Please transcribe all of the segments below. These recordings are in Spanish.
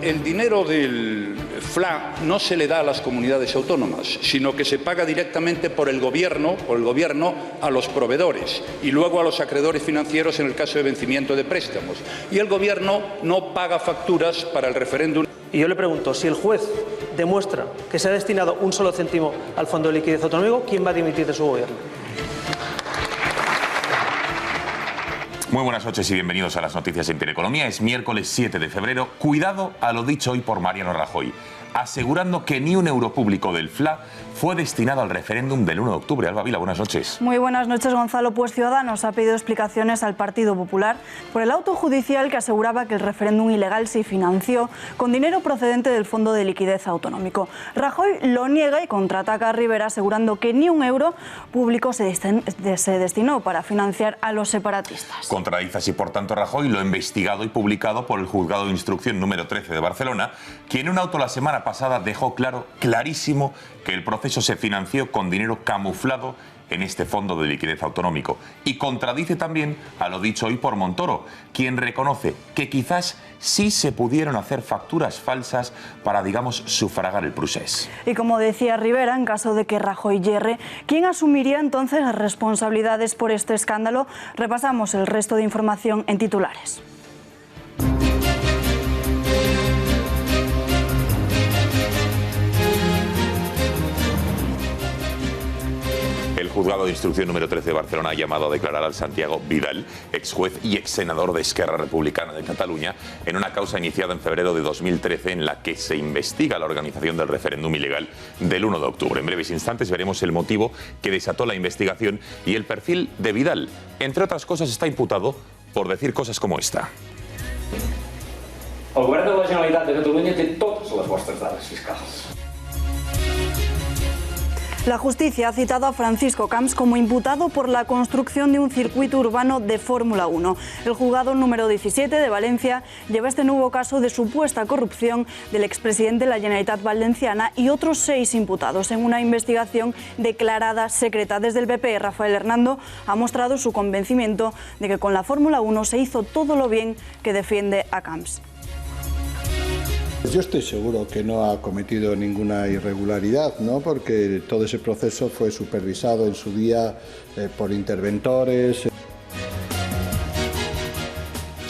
El dinero del FLA no se le da a las comunidades autónomas, sino que se paga directamente por el gobierno a los proveedores y luego a los acreedores financieros en el caso de vencimiento de préstamos. Y el gobierno no paga facturas para el referéndum. Y yo le pregunto, si el juez demuestra que se ha destinado un solo céntimo al Fondo de Liquidez Autonómico, ¿quién va a dimitir de su gobierno? Muy buenas noches y bienvenidos a las noticias de Intereconomía. Es miércoles 7 de febrero. Cuidado a lo dicho hoy por Mariano Rajoy, asegurando que ni un euro público del FLA fue destinado al referéndum del 1 de octubre. Alba Vila, buenas noches. Muy buenas noches, Gonzalo. Pues Ciudadanos ha pedido explicaciones al Partido Popular por el auto judicial que aseguraba que el referéndum ilegal se financió con dinero procedente del Fondo de Liquidez Autonómico. Rajoy lo niega y contraataca a Rivera asegurando que ni un euro público se destinó para financiar a los separatistas. Contradice así, por tanto, Rajoy lo investigado y publicado por el Juzgado de Instrucción número 13 de Barcelona, quien en un auto la semana pasada dejó clarísimo que el proceso se financió con dinero camuflado en este Fondo de Liquidez Autonómico. Y contradice también a lo dicho hoy por Montoro, quien reconoce que quizás sí se pudieron hacer facturas falsas para, digamos, sufragar el procés. Y como decía Rivera, en caso de que Rajoy yerre, ¿quién asumiría entonces las responsabilidades por este escándalo? Repasamos el resto de información en titulares. El Juzgado de Instrucción número 13 de Barcelona ha llamado a declarar al Santiago Vidal, ex juez y ex senador de Esquerra Republicana de Cataluña, en una causa iniciada en febrero de 2013 en la que se investiga la organización del referéndum ilegal del 1 de octubre. En breves instantes veremos el motivo que desató la investigación y el perfil de Vidal. Entre otras cosas, está imputado por decir cosas como esta. El govern de la Generalitat de Catalunya té totes les vostres dades fiscals. La justicia ha citado a Francisco Camps como imputado por la construcción de un circuito urbano de Fórmula 1. El juzgado número 17 de Valencia lleva este nuevo caso de supuesta corrupción del expresidente de la Generalitat Valenciana y otros 6 imputados en una investigación declarada secreta. Desde el PP, Rafael Hernando ha mostrado su convencimiento de que con la Fórmula 1 se hizo todo lo bien que defiende a Camps. Yo estoy seguro que no ha cometido ninguna irregularidad, ¿no? Porque todo ese proceso fue supervisado en su día por interventores.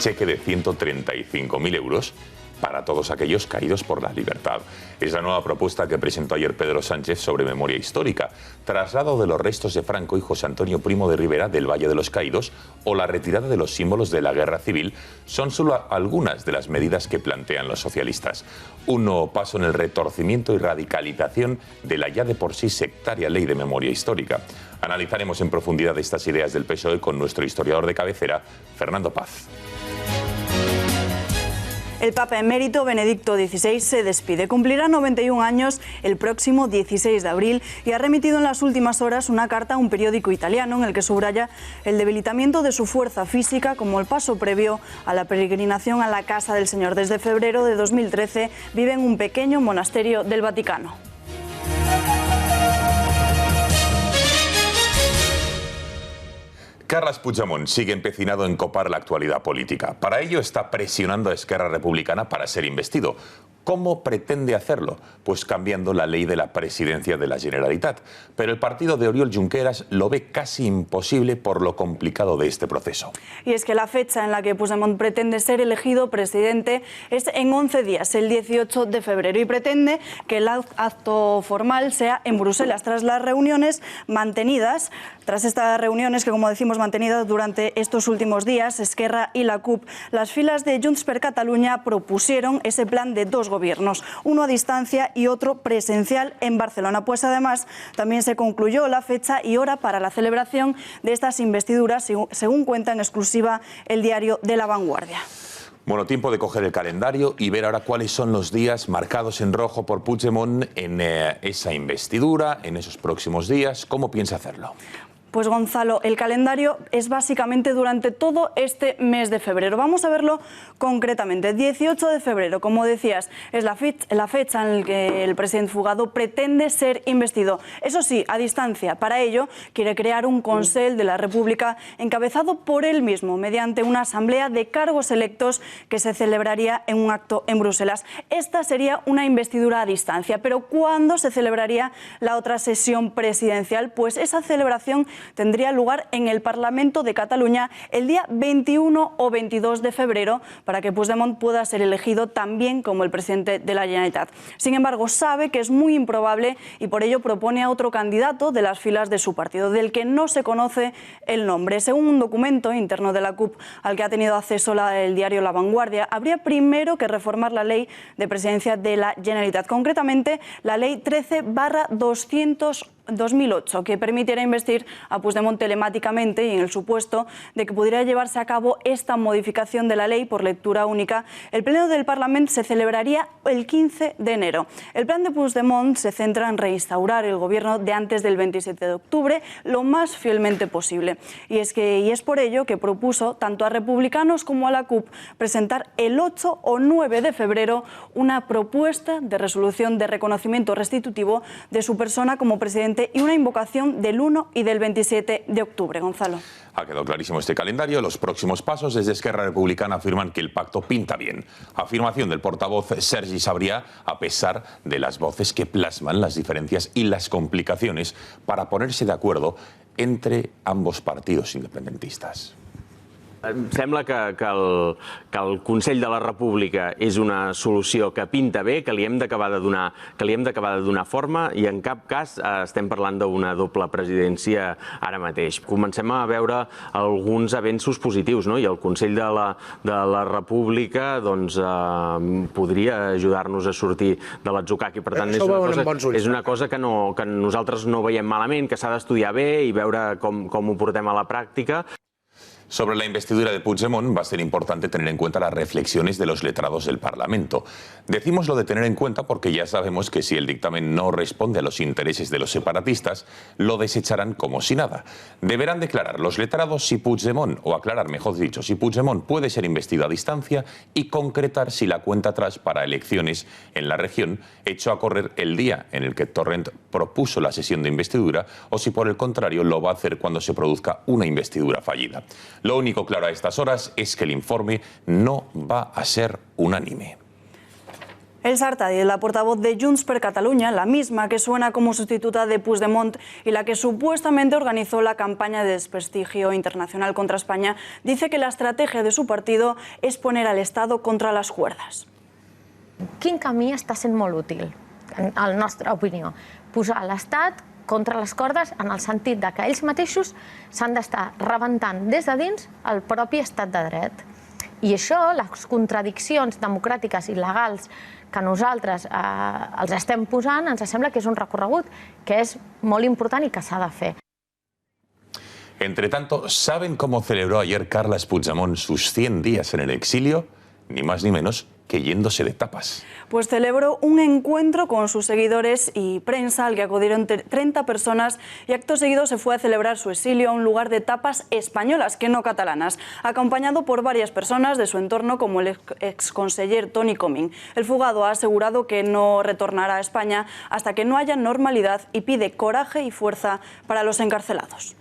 Cheque de 135.000 euros para todos aquellos caídos por la libertad. Es la nueva propuesta que presentó ayer Pedro Sánchez sobre memoria histórica, traslado de los restos de Franco y José Antonio Primo de Rivera del Valle de los Caídos o la retirada de los símbolos de la guerra civil son solo algunas de las medidas que plantean los socialistas. Un nuevo paso en el retorcimiento y radicalización de la ya de por sí sectaria ley de memoria histórica. Analizaremos en profundidad estas ideas del PSOE con nuestro historiador de cabecera, Fernando Paz. El Papa emérito Benedicto XVI se despide. Cumplirá 91 años el próximo 16 de abril y ha remitido en las últimas horas una carta a un periódico italiano en el que subraya el debilitamiento de su fuerza física como el paso previo a la peregrinación a la Casa del Señor. Desde febrero de 2013 vive en un pequeño monasterio del Vaticano. Carles Puigdemont sigue empecinado en copar la actualidad política. Para ello está presionando a Esquerra Republicana para ser investido. ¿Cómo pretende hacerlo? Pues cambiando la ley de la presidencia de la Generalitat. Pero el partido de Oriol Junqueras lo ve casi imposible por lo complicado de este proceso. Y es que la fecha en la que Puigdemont pretende ser elegido presidente es en 11 días, el 18 de febrero, y pretende que el acto formal sea en Bruselas. Tras estas reuniones que, como decimos, mantenidas durante estos últimos días, Esquerra y la CUP, las filas de Junts per Catalunya propusieron ese plan de 2 gobiernos, uno a distancia y otro presencial en Barcelona. Pues además también se concluyó la fecha y hora para la celebración de estas investiduras, según cuenta en exclusiva el diario de La Vanguardia. Bueno, tiempo de coger el calendario y ver ahora cuáles son los días marcados en rojo por Puigdemont en esa investidura, en esos próximos días. ¿Cómo piensa hacerlo? Pues Gonzalo, el calendario es básicamente durante todo este mes de febrero. Vamos a verlo concretamente. 18 de febrero, como decías, es la fecha en la que el presidente fugado pretende ser investido. Eso sí, a distancia. Para ello, quiere crear un Consell de la República encabezado por él mismo, mediante una asamblea de cargos electos que se celebraría en un acto en Bruselas. Esta sería una investidura a distancia. Pero ¿cuándo se celebraría la otra sesión presidencial? Pues esa celebración tendría lugar en el Parlamento de Cataluña el día 21 o 22 de febrero para que Puigdemont pueda ser elegido también como el presidente de la Generalitat. Sin embargo, sabe que es muy improbable y por ello propone a otro candidato de las filas de su partido, del que no se conoce el nombre. Según un documento interno de la CUP al que ha tenido acceso el diario La Vanguardia, habría primero que reformar la ley de presidencia de la Generalitat, concretamente la ley 13/2008, que permitiera investir a Puigdemont telemáticamente y en el supuesto de que pudiera llevarse a cabo esta modificación de la ley por lectura única. El pleno del Parlamento se celebraría el 15 de enero. El plan de Puigdemont se centra en reinstaurar el gobierno de antes del 27 de octubre lo más fielmente posible. Y es por ello que propuso tanto a republicanos como a la CUP presentar el 8 o 9 de febrero una propuesta de resolución de reconocimiento restitutivo de su persona como presidente y una invocación del 1 y del 27 de octubre. Gonzalo. Ha quedado clarísimo este calendario. Los próximos pasos desde Esquerra Republicana afirman que el pacto pinta bien. Afirmación del portavoz Sergi Sabrià, a pesar de las voces que plasman las diferencias y las complicaciones para ponerse de acuerdo entre ambos partidos independentistas. Em sembla que el Consell de la República és una solució que pinta bé, que li hem d'acabar de donar forma i en cap cas estem parlant d'una doble presidència ara mateix. Comencem a veure alguns avenços positius, no? I el Consell de la República podria ajudar-nos a sortir de l'atzucac i per tant és una cosa que nosaltres no veiem malament, que s'ha d'estudiar bé i veure com ho portem a la pràctica. Sobre la investidura de Puigdemont va a ser importante tener en cuenta las reflexiones de los letrados del Parlamento. Decimos lo de tener en cuenta porque ya sabemos que si el dictamen no responde a los intereses de los separatistas, lo desecharán como si nada. Deberán declarar los letrados si Puigdemont, o aclarar mejor dicho, si Puigdemont puede ser investido a distancia y concretar si la cuenta atrás para elecciones en la región echó a correr el día en el que Torrent propuso la sesión de investidura o si por el contrario lo va a hacer cuando se produzca una investidura fallida. Lo único claro a estas horas es que el informe no va a ser unánime. Elsa Artadi, la portavoz de Junts per Catalunya, la misma que suena como sustituta de Puigdemont y la que supuestamente organizó la campaña de desprestigio internacional contra España, dice que la estrategia de su partido es poner al Estado contra las cuerdas. Quin camí està sent molt útil, en la nostra opinió? Posar l'Estat contra les cordes en el sentit que ells mateixos s'han d'estar rebentant des de dins el propi estat de dret. I això, les contradiccions democràtiques i legals que nosaltres els estem posant, ens sembla que és un recorregut que és molt important i que s'ha de fer. Entre tanto, ¿saben cómo celebró ayer Carles Puigdemont sus 100 días en el exilio? Ni más ni menos que yéndose de tapas. Pues celebró un encuentro con sus seguidores y prensa al que acudieron 30 personas y acto seguido se fue a celebrar su exilio a un lugar de tapas españolas, que no catalanas, acompañado por varias personas de su entorno como el exconseller Toni Comín. El fugado ha asegurado que no retornará a España hasta que no haya normalidad y pide coraje y fuerza para los encarcelados.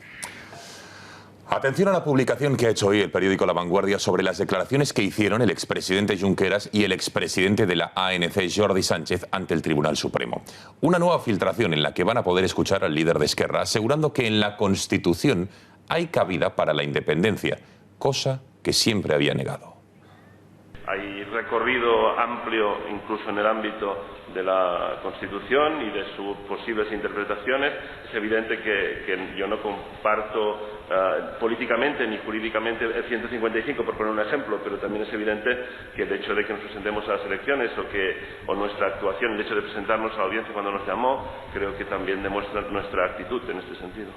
Atención a la publicación que ha hecho hoy el periódico La Vanguardia sobre las declaraciones que hicieron el expresidente Junqueras y el expresidente de la ANC, Jordi Sánchez, ante el Tribunal Supremo. Una nueva filtración en la que van a poder escuchar al líder de Esquerra asegurando que en la Constitución hay cabida para la independencia, cosa que siempre había negado. Hay recorrido amplio incluso en el ámbito de la Constitución y de sus posibles interpretaciones. Es evidente que yo no comparto políticamente ni jurídicamente el 155, por poner un ejemplo, pero también es evidente que el hecho de que nos presentemos a las elecciones o nuestra actuación, el hecho de presentarnos a la audiencia cuando nos llamó, creo que también demuestra nuestra actitud en este sentido.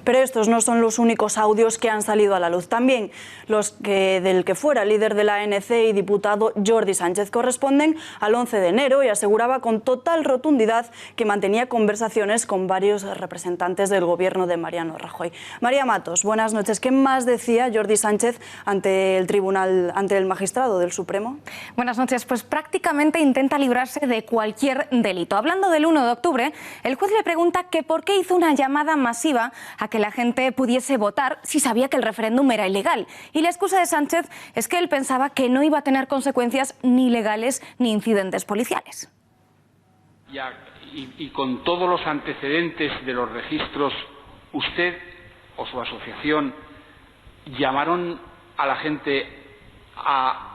Pero estos no son los únicos audios que han salido a la luz. También los del que fuera líder de la ANC y diputado Jordi Sánchez corresponden al 11 de enero y aseguraba con total rotundidad que mantenía conversaciones con varios representantes del gobierno de Mariano Rajoy. María Matos, buenas noches. ¿Qué más decía Jordi Sánchez ante el magistrado del Supremo? Buenas noches. Pues prácticamente intenta librarse de cualquier delito. Hablando del 1 de octubre, el juez le pregunta que por qué hizo una llamada masiva a que la gente pudiese votar si sabía que el referéndum era ilegal. Y la excusa de Sánchez es que él pensaba que no iba a tener consecuencias ni legales ni incidentes policiales. Y con todos los antecedentes de los registros, ¿usted o su asociación llamaron a la gente a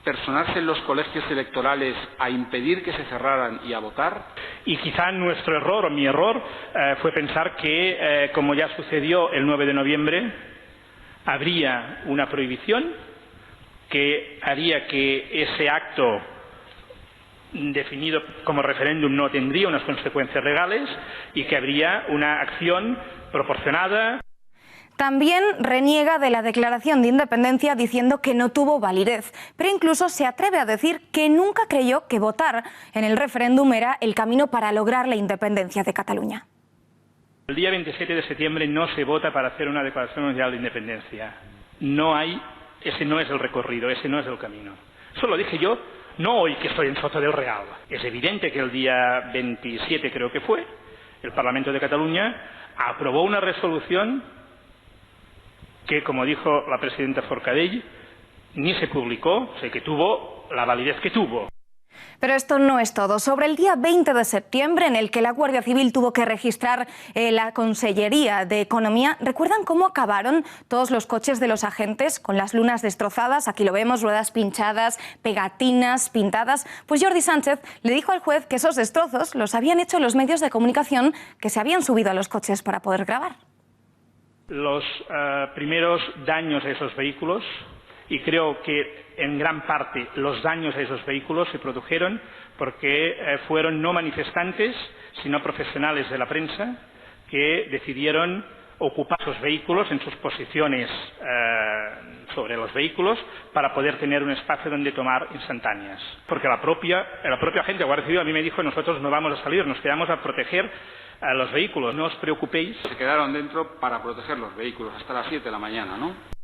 personarse en los colegios electorales, a impedir que se cerraran y a votar? Y quizá nuestro error, o mi error, fue pensar que, como ya sucedió el 9 de noviembre, habría una prohibición que haría que ese acto definido como referéndum no tendría unas consecuencias legales y que habría una acción proporcionada. También reniega de la declaración de independencia diciendo que no tuvo validez, pero incluso se atreve a decir que nunca creyó que votar en el referéndum era el camino para lograr la independencia de Cataluña. El día 27 de septiembre no se vota para hacer una declaración mundial de independencia. Ese no es el recorrido, ese no es el camino. Eso lo dije yo, no hoy que estoy en Soto del Real. Es evidente que el día 27, creo que fue, el Parlamento de Cataluña aprobó una resolución que, como dijo la presidenta Forcadell, ni se publicó, sé que tuvo la validez que tuvo. Pero esto no es todo. Sobre el día 20 de septiembre, en el que la Guardia Civil tuvo que registrar la Consellería de Economía, ¿recuerdan cómo acabaron todos los coches de los agentes con las lunas destrozadas? Aquí lo vemos, ruedas pinchadas, pegatinas pintadas. Pues Jordi Sánchez le dijo al juez que esos destrozos los habían hecho los medios de comunicación que se habían subido a los coches para poder grabar. Los primeros daños a esos vehículos, y creo que en gran parte los daños a esos vehículos se produjeron porque fueron no manifestantes, sino profesionales de la prensa que decidieron ocupar esos vehículos en sus posiciones sobre los vehículos para poder tener un espacio donde tomar instantáneas. Porque la propia agente de Guardia Civil a mí me dijo: nosotros no vamos a salir, nos quedamos a proteger a los vehículos, no os preocupéis. Se quedaron dentro para proteger los vehículos hasta las 7 de la mañana, ¿no?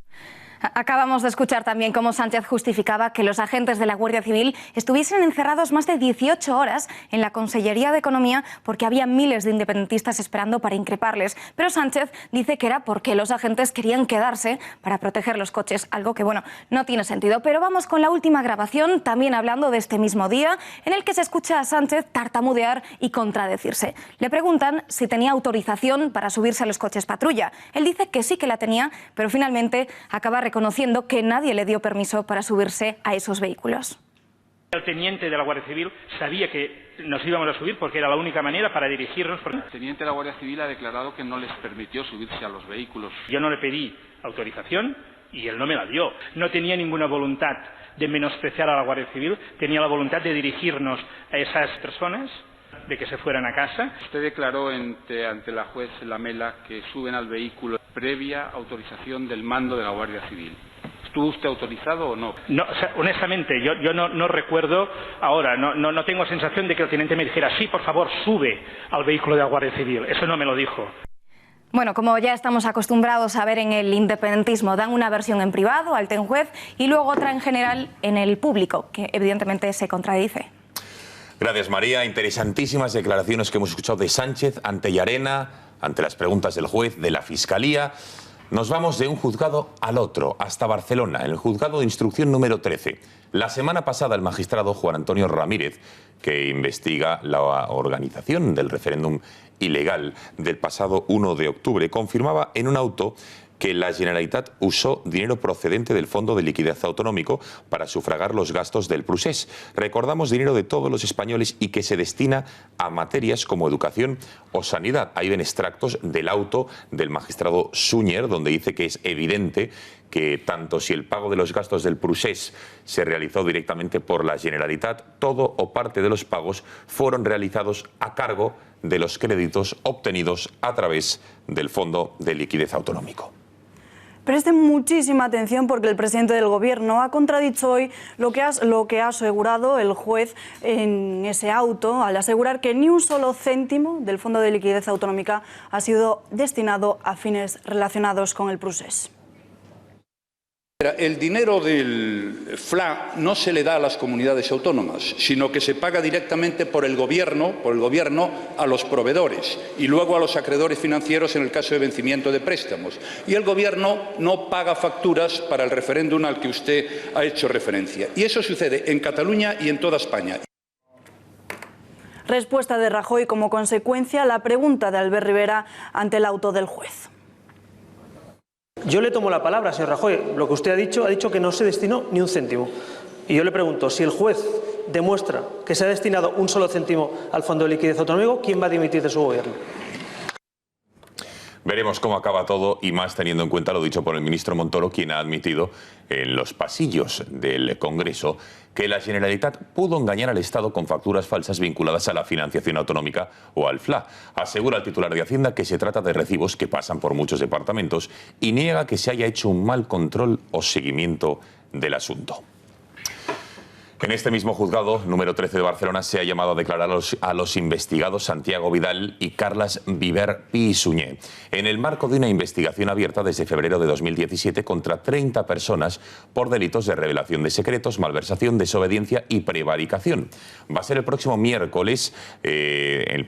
Acabamos de escuchar también cómo Sánchez justificaba que los agentes de la Guardia Civil estuviesen encerrados más de 18 horas en la Consellería de Economía porque había miles de independentistas esperando para increparles. Pero Sánchez dice que era porque los agentes querían quedarse para proteger los coches, algo que, bueno, no tiene sentido. Pero vamos con la última grabación, también hablando de este mismo día, en el que se escucha a Sánchez tartamudear y contradecirse. Le preguntan si tenía autorización para subirse a los coches patrulla. Él dice que sí que la tenía, pero finalmente acaba reconociendo que nadie le dio permiso para subirse a esos vehículos. El teniente de la Guardia Civil sabía que nos íbamos a subir porque era la única manera para dirigirnos. El teniente de la Guardia Civil ha declarado que no les permitió subirse a los vehículos. Yo no le pedí autorización y él no me la dio. No tenía ninguna voluntad de menospreciar a la Guardia Civil, tenía la voluntad de dirigirnos a esas personas, de que se fueran a casa. Usted declaró ante la juez Lamela que suben al vehículo previa autorización del mando de la Guardia Civil. ¿Estuvo usted autorizado o no? No, o sea, honestamente, yo no recuerdo ahora, no tengo sensación de que el teniente me dijera: sí, por favor, sube al vehículo de la Guardia Civil. Eso no me lo dijo. Bueno, como ya estamos acostumbrados a ver en el independentismo, dan una versión en privado al juez y luego otra en general en el público, que evidentemente se contradice. Gracias, María. Interesantísimas declaraciones que hemos escuchado de Sánchez ante Llarena, ante las preguntas del juez, de la Fiscalía. Nos vamos de un juzgado al otro, hasta Barcelona, en el juzgado de instrucción número 13. La semana pasada el magistrado Juan Antonio Ramírez, que investiga la organización del referéndum ilegal del pasado 1 de octubre, confirmaba en un auto que la Generalitat usó dinero procedente del Fondo de Liquidez Autonómico para sufragar los gastos del procés. Recordamos, dinero de todos los españoles y que se destina a materias como educación o sanidad. Ahí ven extractos del auto del magistrado Súñer, donde dice que es evidente que tanto si el pago de los gastos del procés se realizó directamente por la Generalitat, todo o parte de los pagos fueron realizados a cargo de los créditos obtenidos a través del Fondo de Liquidez Autonómico. Presten muchísima atención porque el presidente del Gobierno ha contradicho hoy lo que ha asegurado el juez en ese auto, al asegurar que ni un solo céntimo del Fondo de Liquidez Autonómica ha sido destinado a fines relacionados con el procés. El dinero del FLA no se le da a las comunidades autónomas, sino que se paga directamente por el gobierno a los proveedores y luego a los acreedores financieros en el caso de vencimiento de préstamos. Y el Gobierno no paga facturas para el referéndum al que usted ha hecho referencia. Y eso sucede en Cataluña y en toda España. Respuesta de Rajoy como consecuencia a la pregunta de Albert Rivera ante el auto del juez. Yo le tomo la palabra, señor Rajoy. Lo que usted ha dicho que no se destinó ni un céntimo. Y yo le pregunto, si el juez demuestra que se ha destinado un solo céntimo al Fondo de Liquidez Autonómico, ¿quién va a dimitir de su gobierno? Veremos cómo acaba todo y más teniendo en cuenta lo dicho por el ministro Montoro, quien ha admitido en los pasillos del Congreso que la Generalitat pudo engañar al Estado con facturas falsas vinculadas a la financiación autonómica o al FLA. Asegura el titular de Hacienda que se trata de recibos que pasan por muchos departamentos y niega que se haya hecho un mal control o seguimiento del asunto. En este mismo juzgado, número 13 de Barcelona, se ha llamado a declarar a los investigados Santiago Vidal y Carles Viver Pi i Sunyer, en el marco de una investigación abierta desde febrero de 2017 contra 30 personas por delitos de revelación de secretos, malversación, desobediencia y prevaricación. Va a ser el próximo miércoles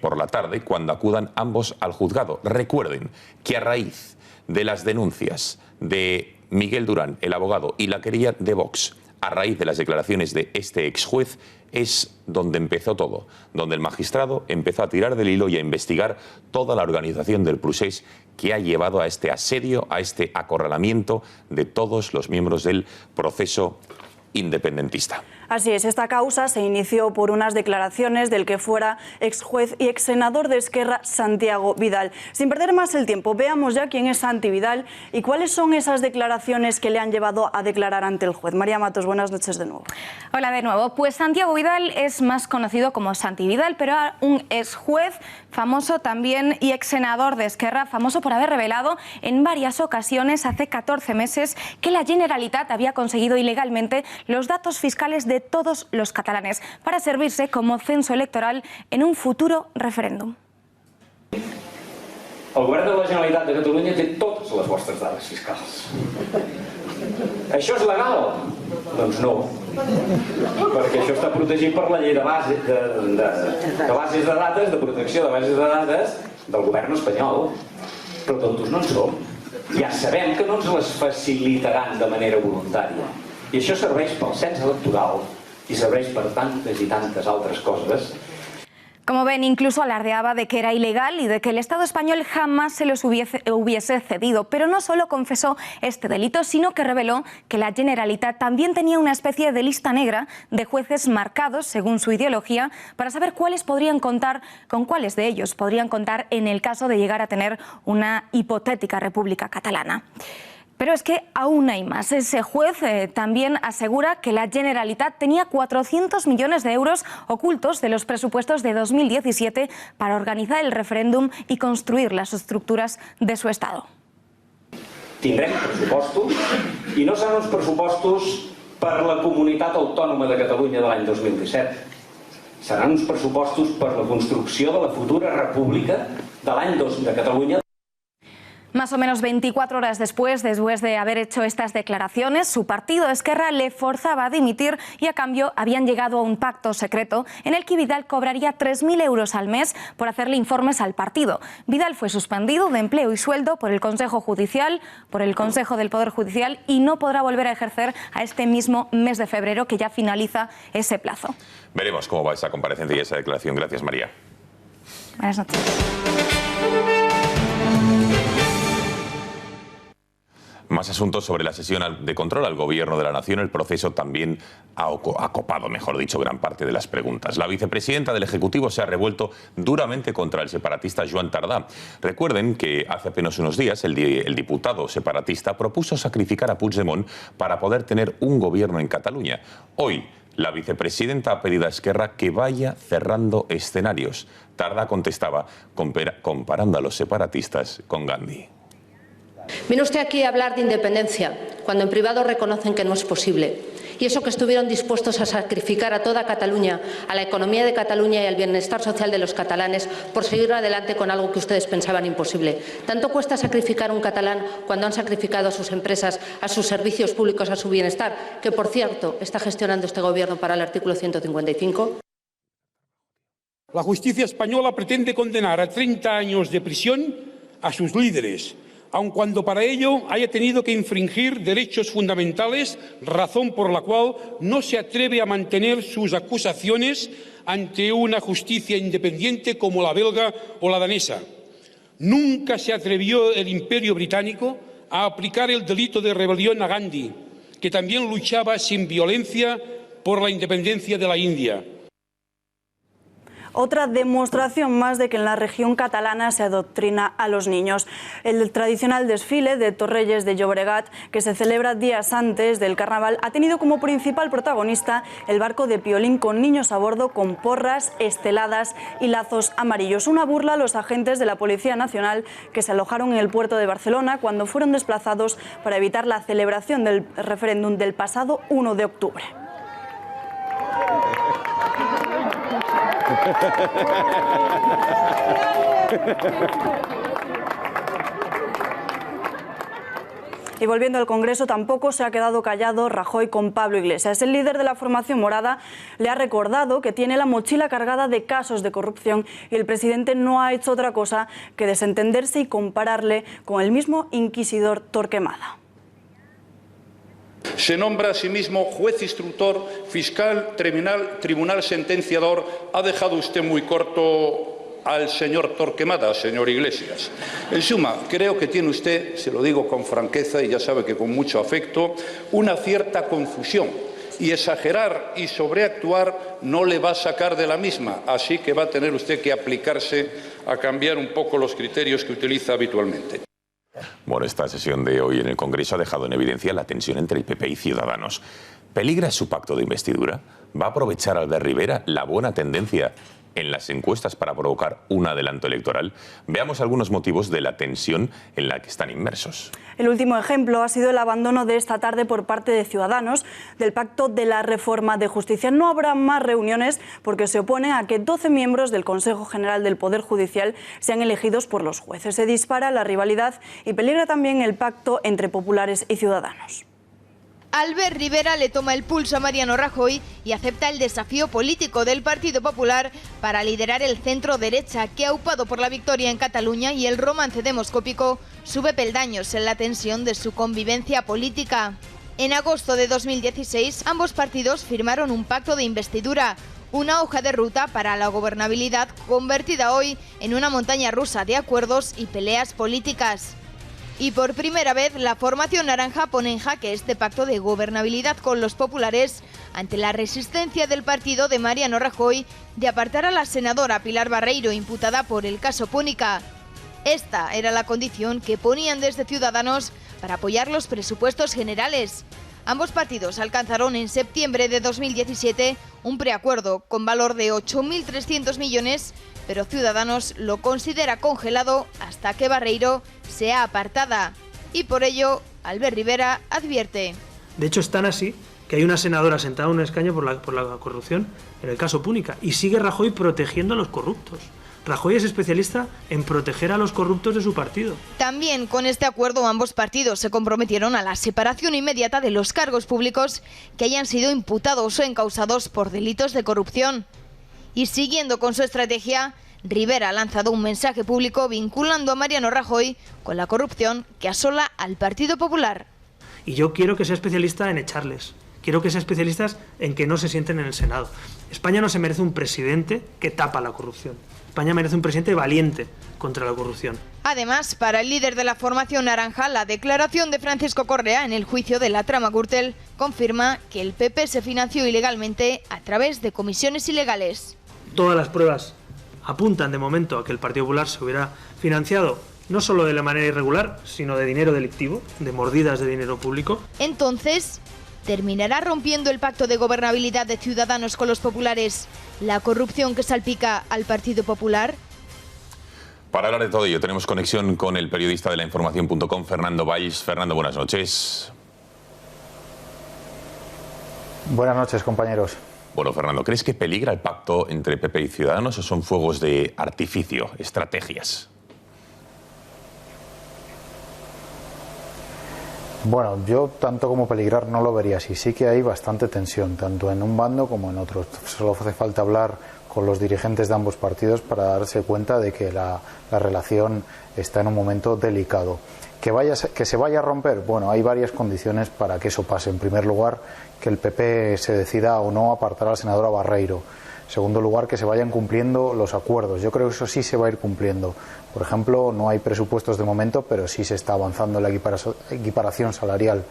por la tarde cuando acudan ambos al juzgado. Recuerden que a raíz de las denuncias de Miguel Durán, el abogado, y la querella de Vox, a raíz de las declaraciones de este ex juez, es donde empezó todo, donde el magistrado empezó a tirar del hilo y a investigar toda la organización del procés que ha llevado a este asedio, a este acorralamiento de todos los miembros del proceso independentista. Así es, esta causa se inició por unas declaraciones del que fuera ex juez y ex senador de Esquerra, Santiago Vidal. Sin perder más el tiempo, veamos ya quién es Santi Vidal y cuáles son esas declaraciones que le han llevado a declarar ante el juez. María Matos, buenas noches de nuevo. Hola de nuevo. Pues Santiago Vidal es más conocido como Santi Vidal, pero era un ex juez famoso también y ex senador de Esquerra, famoso por haber revelado en varias ocasiones hace 14 meses que la Generalitat había conseguido ilegalmente los datos fiscales de todos los catalanes para servirse como censo electoral en un futuro referéndum. El govern de la Generalitat de Catalunya té totes les vostres dades fiscals. Això és legal? Doncs no, perquè això està protegit per la llei de bases de dates, de protecció de bases de dades del govern espanyol. Però tontos no en som. Ja sabem que no ens les facilitaran de manera voluntària. I això serveix pel cens electoral i serveix per tantes i tantes altres coses. Como ven, incluso alardeaba de que era ilegal y de que el Estado español jamás se los hubiese cedido. Pero no solo confesó este delito, sino que reveló que la Generalitat también tenía una especie de lista negra de jueces marcados, según su ideología, para saber con cuáles de ellos podrían contar en el caso de llegar a tener una hipotética República Catalana. Pero es que aún hay más. Ese juez también asegura que la Generalitat tenía 400 millones de euros ocultos de los presupuestos de 2017 para organizar el referéndum y construir las estructuras de su Estado. Tindrem pressupostos i no seran uns pressupostos per la comunitat autònoma de Catalunya de l'any 2017. Seran uns pressupostos per la construcció de la futura república de l'any de Catalunya. Más o menos 24 horas después de haber hecho estas declaraciones, su partido Esquerra le forzaba a dimitir y a cambio habían llegado a un pacto secreto en el que Vidal cobraría 3.000 euros al mes por hacerle informes al partido. Vidal fue suspendido de empleo y sueldo por el Consejo Judicial, por el Consejo del Poder Judicial y no podrá volver a ejercer a este mismo mes de febrero que ya finaliza ese plazo. Veremos cómo va esa comparecencia y esa declaración. Gracias, María. Buenas noches. Más asuntos sobre la sesión de control al Gobierno de la Nación. El proceso también ha copado, mejor dicho, gran parte de las preguntas. La vicepresidenta del Ejecutivo se ha revuelto duramente contra el separatista Joan Tardà. Recuerden que hace apenas unos días el diputado separatista propuso sacrificar a Puigdemont para poder tener un gobierno en Cataluña. Hoy, la vicepresidenta ha pedido a Esquerra que vaya cerrando escenarios. Tardà contestaba comparando a los separatistas con Gandhi. Viene usted aquí a hablar de independencia, cuando en privado reconocen que no es posible. Y eso que estuvieron dispuestos a sacrificar a toda Cataluña, a la economía de Cataluña y al bienestar social de los catalanes por seguir adelante con algo que ustedes pensaban imposible. Tanto cuesta sacrificar a un catalán cuando han sacrificado a sus empresas, a sus servicios públicos, a su bienestar, que por cierto está gestionando este Gobierno para el artículo 155. La justicia española pretende condenar a 30 años de prisión a sus líderes, aun cuando para ello haya tenido que infringir derechos fundamentales, razón por la cual no se atreve a mantener sus acusaciones ante una justicia independiente como la belga o la danesa. Nunca se atrevió el Imperio británico a aplicar el delito de rebelión a Gandhi, que también luchaba sin violencia por la independencia de la India. Otra demostración más de que en la región catalana se adoctrina a los niños. El tradicional desfile de Torrelles de Llobregat, que se celebra días antes del carnaval, ha tenido como principal protagonista el barco de Piolín con niños a bordo con porras, esteladas y lazos amarillos. Una burla a los agentes de la Policía Nacional que se alojaron en el puerto de Barcelona cuando fueron desplazados para evitar la celebración del referéndum del pasado 1 de octubre. Y volviendo al Congreso, tampoco se ha quedado callado Rajoy con Pablo Iglesias. El líder de la formación morada le ha recordado que tiene la mochila cargada de casos de corrupción y el presidente no ha hecho otra cosa que desentenderse y compararle con el mismo inquisidor Torquemada. Se nombra a sí mismo juez instructor, fiscal, tribunal sentenciador. Ha dejado usted muy corto al señor Torquemada, señor Iglesias. En suma, creo que tiene usted, se lo digo con franqueza y ya sabe que con mucho afecto, una cierta confusión. Y exagerar y sobreactuar no le va a sacar de la misma. Así que va a tener usted que aplicarse a cambiar un poco los criterios que utiliza habitualmente. Bueno, esta sesión de hoy en el Congreso ha dejado en evidencia la tensión entre el PP y Ciudadanos. ¿Peligra su pacto de investidura? ¿Va a aprovechar Albert Rivera la buena tendencia en las encuestas para provocar un adelanto electoral? Veamos algunos motivos de la tensión en la que están inmersos. El último ejemplo ha sido el abandono de esta tarde por parte de Ciudadanos del pacto de la reforma de justicia. No habrá más reuniones porque se oponen a que 12 miembros del Consejo General del Poder Judicial sean elegidos por los jueces. Se dispara la rivalidad y peligra también el pacto entre populares y Ciudadanos. Albert Rivera le toma el pulso a Mariano Rajoy y acepta el desafío político del Partido Popular para liderar el centro-derecha que, aupado por la victoria en Cataluña y el romance demoscópico, sube peldaños en la tensión de su convivencia política. En agosto de 2016, ambos partidos firmaron un pacto de investidura, una hoja de ruta para la gobernabilidad convertida hoy en una montaña rusa de acuerdos y peleas políticas. Y por primera vez, la formación naranja pone en jaque este pacto de gobernabilidad con los populares ante la resistencia del partido de Mariano Rajoy de apartar a la senadora Pilar Barreiro, imputada por el caso Púnica. Esta era la condición que ponían desde Ciudadanos para apoyar los presupuestos generales. Ambos partidos alcanzaron en septiembre de 2017 un preacuerdo con valor de 8.300 millones, pero Ciudadanos lo considera congelado hasta que Barreiro sea apartada. Y por ello, Albert Rivera advierte. De hecho, es tan así que hay una senadora sentada en un escaño por la corrupción en el caso Púnica y sigue Rajoy protegiendo a los corruptos. Rajoy es especialista en proteger a los corruptos de su partido. También con este acuerdo ambos partidos se comprometieron a la separación inmediata de los cargos públicos que hayan sido imputados o encausados por delitos de corrupción. Y siguiendo con su estrategia, Rivera ha lanzado un mensaje público vinculando a Mariano Rajoy con la corrupción que asola al Partido Popular. Y yo quiero que sea especialista en echarles, quiero que sean especialistas en que no se sienten en el Senado. España no se merece un presidente que tapa la corrupción. España merece un presidente valiente contra la corrupción. Además, para el líder de la formación naranja, la declaración de Francisco Correa en el juicio de la trama Gürtel confirma que el PP se financió ilegalmente a través de comisiones ilegales. Todas las pruebas apuntan de momento a que el Partido Popular se hubiera financiado no solo de la manera irregular, sino de dinero delictivo, de mordidas de dinero público. Entonces, ¿terminará rompiendo el pacto de gobernabilidad de Ciudadanos con los populares la corrupción que salpica al Partido Popular? Para hablar de todo ello, tenemos conexión con el periodista de lainformación.com, Fernando Valls. Fernando, buenas noches. Buenas noches, compañeros. Bueno, Fernando, ¿crees que peligra el pacto entre PP y Ciudadanos o son fuegos de artificio, estrategias? Bueno, yo tanto como peligrar no lo vería así. Sí que hay bastante tensión, tanto en un bando como en otro. Solo hace falta hablar con los dirigentes de ambos partidos para darse cuenta de que la relación está en un momento delicado. Que se vaya a romper, bueno, hay varias condiciones para que eso pase. En primer lugar, que el PP se decida o no apartar a la senadora Barreiro. En segundo lugar, que se vayan cumpliendo los acuerdos. Yo creo que eso sí se va a ir cumpliendo. Por ejemplo, no hay presupuestos de momento, pero sí se está avanzando en la equiparación salarial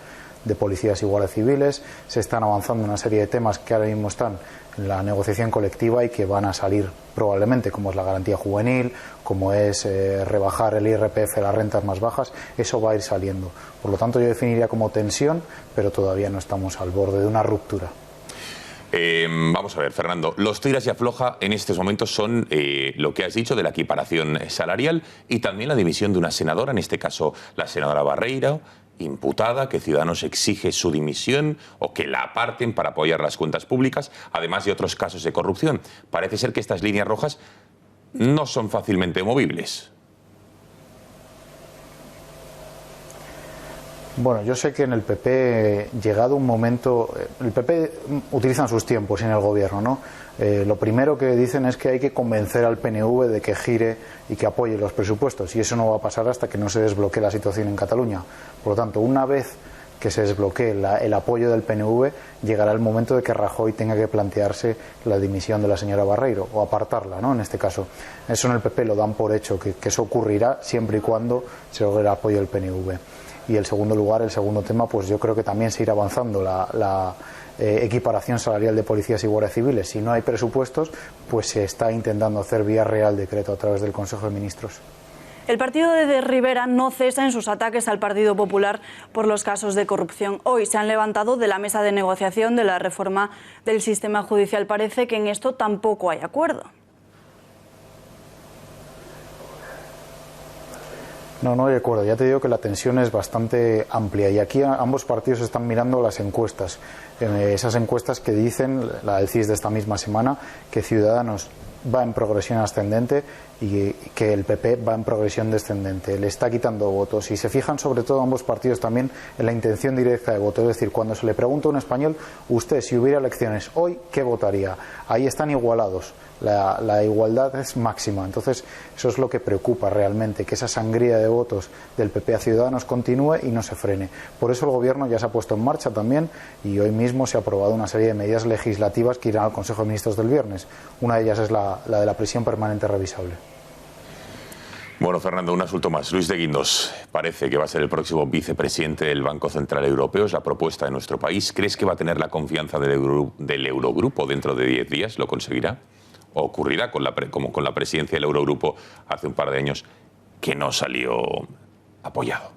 de policías y guardias civiles. Se están avanzando una serie de temas que ahora mismo están en la negociación colectiva y que van a salir probablemente, como es la garantía juvenil, como es rebajar el IRPF a las rentas más bajas. Eso va a ir saliendo. Por lo tanto, yo definiría como tensión, pero todavía no estamos al borde de una ruptura. Vamos a ver, Fernando, los tiras y afloja en estos momentos son lo que has dicho de la equiparación salarial y también la dimisión de una senadora, en este caso la senadora Barreiro, imputada, que Ciudadanos exige su dimisión o que la aparten para apoyar las cuentas públicas, además de otros casos de corrupción. Parece ser que estas líneas rojas no son fácilmente movibles. Bueno, yo sé que en el PP, llegado un momento, el PP utilizan sus tiempos en el gobierno, ¿no? Lo primero que dicen es que hay que convencer al PNV de que gire y que apoye los presupuestos, y eso no va a pasar hasta que no se desbloquee la situación en Cataluña. Por lo tanto, una vez que se desbloquee el apoyo del PNV, llegará el momento de que Rajoy tenga que plantearse la dimisión de la señora Barreiro, o apartarla, ¿no? En este caso. Eso en el PP lo dan por hecho, que eso ocurrirá siempre y cuando se logre el apoyo del PNV. Y el segundo lugar, el segundo tema, pues yo creo que también se irá avanzando la equiparación salarial de policías y guardias civiles. Si no hay presupuestos, pues se está intentando hacer vía Real Decreto a través del Consejo de Ministros. El partido de Rivera no cesa en sus ataques al Partido Popular por los casos de corrupción. Hoy se han levantado de la mesa de negociación de la reforma del sistema judicial. Parece que en esto tampoco hay acuerdo. No hay acuerdo. Ya te digo que la tensión es bastante amplia y aquí ambos partidos están mirando las encuestas. Esas encuestas que dicen, la del CIS de esta misma semana, que Ciudadanos va en progresión ascendente y que el PP va en progresión descendente. Le está quitando votos y se fijan sobre todo ambos partidos también en la intención directa de voto. Es decir, cuando se le pregunta a un español, usted si hubiera elecciones hoy, ¿qué votaría? Ahí están igualados. La igualdad es máxima. Entonces eso es lo que preocupa realmente, que esa sangría de votos del PP a Ciudadanos continúe y no se frene. Por eso el Gobierno ya se ha puesto en marcha también y hoy mismo se ha aprobado una serie de medidas legislativas que irán al Consejo de Ministros del viernes. Una de ellas es la de la prisión permanente revisable. Bueno, Fernando, un asunto más. Luis de Guindos parece que va a ser el próximo vicepresidente del Banco Central Europeo. Es la propuesta de nuestro país. ¿Crees que va a tener la confianza del Eurogrupo dentro de 10 días? ¿Lo conseguirá? ¿O ocurrirá como con la presidencia del Eurogrupo hace un par de años, que no salió apoyado?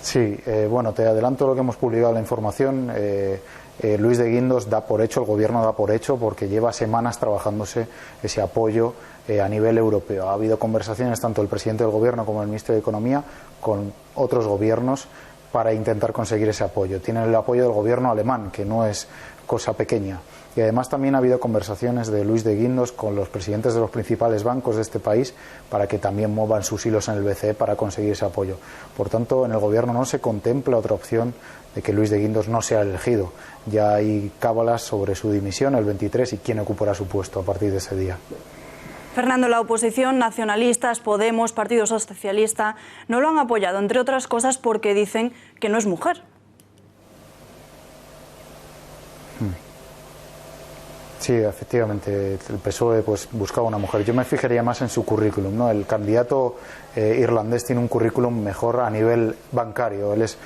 Sí, bueno, te adelanto lo que hemos publicado en la información. Luis de Guindos da por hecho, el Gobierno da por hecho, porque lleva semanas trabajándose ese apoyo a nivel europeo. Ha habido conversaciones tanto el presidente del Gobierno como el ministro de Economía con otros gobiernos para intentar conseguir ese apoyo. Tienen el apoyo del Gobierno alemán, que no es cosa pequeña. Y además también ha habido conversaciones de Luis de Guindos con los presidentes de los principales bancos de este país para que también muevan sus hilos en el BCE para conseguir ese apoyo. Por tanto, en el Gobierno no se contempla otra opción de que Luis de Guindos no sea elegido. Ya hay cábalas sobre su dimisión el 23 y quién ocupará su puesto a partir de ese día. Fernando, la oposición, nacionalistas, Podemos, Partido Socialista, no lo han apoyado, entre otras cosas porque dicen que no es mujer. Sí, efectivamente, el PSOE pues buscaba una mujer. Yo me fijaría más en su currículum, ¿no? El candidato irlandés tiene un currículum mejor a nivel bancario. Él es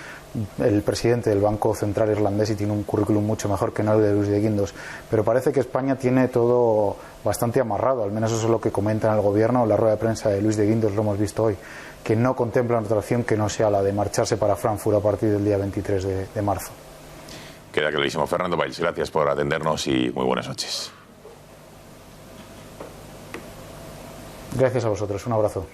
el presidente del Banco Central irlandés y tiene un currículum mucho mejor que no el de Luis de Guindos. Pero parece que España tiene todo bastante amarrado, al menos eso es lo que comentan el gobierno. La rueda de prensa de Luis de Guindos lo hemos visto hoy, que no contempla otra opción que no sea la de marcharse para Frankfurt a partir del día 23 de marzo. Queda clarísimo. Fernando Valls, gracias por atendernos y muy buenas noches. Gracias a vosotros. Un abrazo.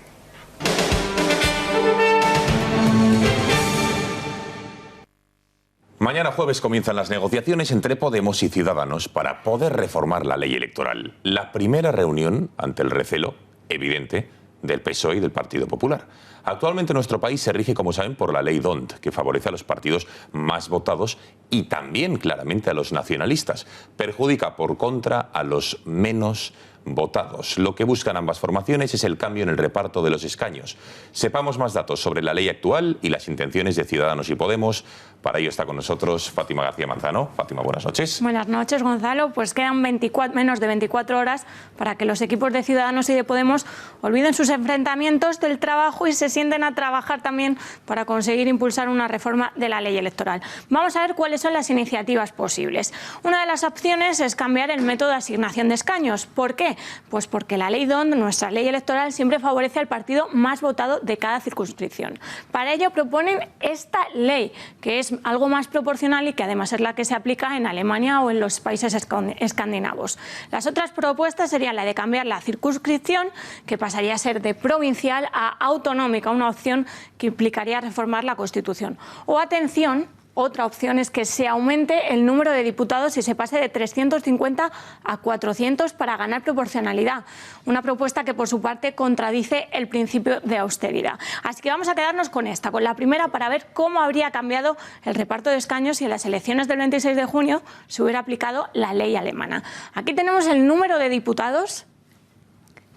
Mañana jueves comienzan las negociaciones entre Podemos y Ciudadanos para poder reformar la ley electoral. La primera reunión ante el recelo evidente del PSOE y del Partido Popular. Actualmente nuestro país se rige, como saben, por la ley D'Hondt, que favorece a los partidos más votados y también claramente a los nacionalistas. Perjudica por contra a los menos votados. Lo que buscan ambas formaciones es el cambio en el reparto de los escaños. Sepamos más datos sobre la ley actual y las intenciones de Ciudadanos y Podemos. Para ello está con nosotros Fátima García Manzano. Fátima, buenas noches. Buenas noches, Gonzalo. Pues quedan menos de 24 horas para que los equipos de Ciudadanos y de Podemos olviden sus enfrentamientos del trabajo y se sienten a trabajar también para conseguir impulsar una reforma de la ley electoral. Vamos a ver cuáles son las iniciativas posibles. Una de las opciones es cambiar el método de asignación de escaños. ¿Por qué? Pues porque la ley D'Hondt, nuestra ley electoral, siempre favorece al partido más votado de cada circunscripción. Para ello proponen esta ley, que es algo más proporcional y que además es la que se aplica en Alemania o en los países escandinavos. Las otras propuestas serían la de cambiar la circunscripción, que pasaría a ser de provincial a autonómica, una opción que implicaría reformar la Constitución. O atención, otra opción es que se aumente el número de diputados y se pase de 350 a 400 para ganar proporcionalidad. Una propuesta que por su parte contradice el principio de austeridad. Así que vamos a quedarnos con esta, con la primera, para ver cómo habría cambiado el reparto de escaños si en las elecciones del 26 de junio se hubiera aplicado la ley alemana. Aquí tenemos el número de diputados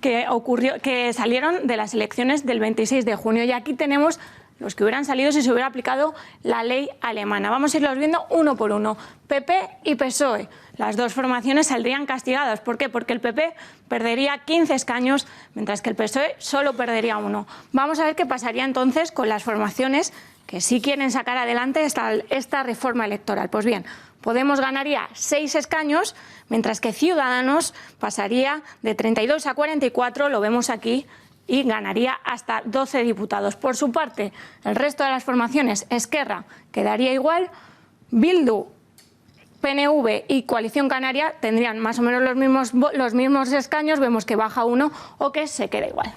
que salieron de las elecciones del 26 de junio y aquí tenemos los que hubieran salido si se hubiera aplicado la ley alemana. Vamos a irlos viendo uno por uno. PP y PSOE. Las dos formaciones saldrían castigadas. ¿Por qué? Porque el PP perdería 15 escaños, mientras que el PSOE solo perdería 1. Vamos a ver qué pasaría entonces con las formaciones que sí quieren sacar adelante esta reforma electoral. Pues bien, Podemos ganaría 6 escaños, mientras que Ciudadanos pasaría de 32 a 44, lo vemos aquí, y ganaría hasta 12 diputados. Por su parte, el resto de las formaciones, Esquerra quedaría igual, Bildu, PNV y Coalición Canaria tendrían más o menos los mismos escaños, vemos que baja 1 o que se queda igual.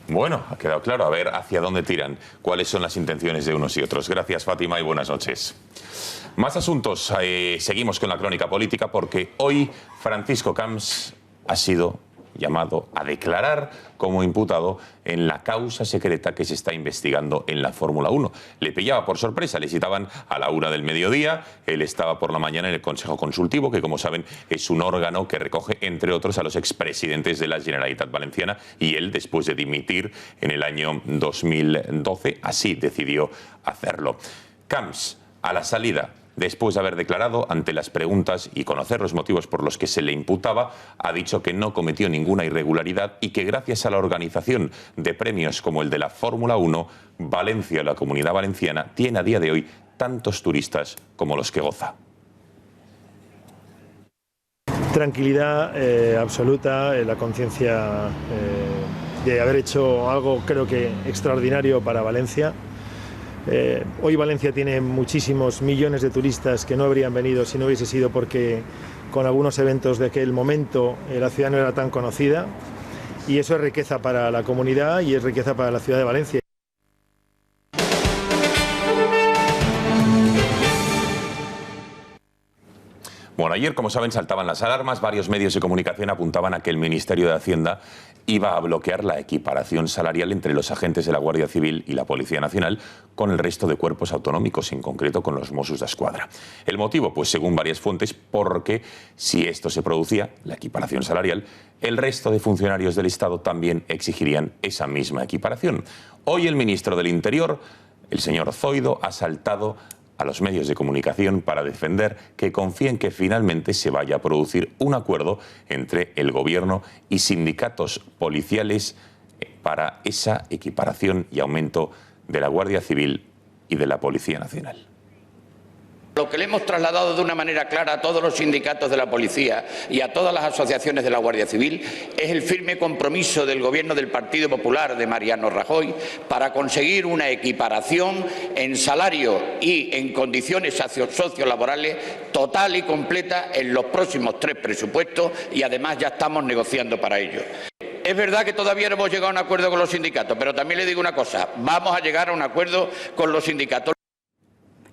Bueno, ha quedado claro. A ver hacia dónde tiran, cuáles son las intenciones de unos y otros. Gracias, Fátima, y buenas noches. Más asuntos. Seguimos con la crónica política porque hoy Francisco Camps ha sido llamado a declarar como imputado en la causa secreta que se está investigando en la Fórmula 1. Le pillaba por sorpresa, le citaban a la 1 del mediodía, él estaba por la mañana en el Consejo Consultivo, que como saben es un órgano que recoge, entre otros, a los expresidentes de la Generalitat Valenciana, y él, después de dimitir en el año 2012, así decidió hacerlo. Camps, a la salida, después de haber declarado ante las preguntas y conocer los motivos por los que se le imputaba, ha dicho que no cometió ninguna irregularidad y que gracias a la organización de premios como el de la Fórmula 1, Valencia, la Comunidad Valenciana, tiene a día de hoy tantos turistas como los que goza. Tranquilidad absoluta, la conciencia de haber hecho algo, creo que extraordinario para Valencia. Hoy Valencia tiene muchísimos millones de turistas que no habrían venido si no hubiese sido porque con algunos eventos de aquel momento la ciudad no era tan conocida, y eso es riqueza para la comunidad y es riqueza para la ciudad de Valencia. Bueno, ayer, como saben, saltaban las alarmas. Varios medios de comunicación apuntaban a que el Ministerio de Hacienda iba a bloquear la equiparación salarial entre los agentes de la Guardia Civil y la Policía Nacional con el resto de cuerpos autonómicos, en concreto con los Mossos d'Esquadra. El motivo, pues según varias fuentes, porque si esto se producía, la equiparación salarial, el resto de funcionarios del Estado también exigirían esa misma equiparación. Hoy el ministro del Interior, el señor Zoido, ha saltado a los medios de comunicación para defender que confíen que finalmente se vaya a producir un acuerdo entre el Gobierno y sindicatos policiales para esa equiparación y aumento de la Guardia Civil y de la Policía Nacional. Lo que le hemos trasladado de una manera clara a todos los sindicatos de la policía y a todas las asociaciones de la Guardia Civil es el firme compromiso del Gobierno del Partido Popular de Mariano Rajoy para conseguir una equiparación en salario y en condiciones sociolaborales total y completa en los próximos 3 presupuestos, y además ya estamos negociando para ello. Es verdad que todavía no hemos llegado a un acuerdo con los sindicatos, pero también le digo una cosa, vamos a llegar a un acuerdo con los sindicatos.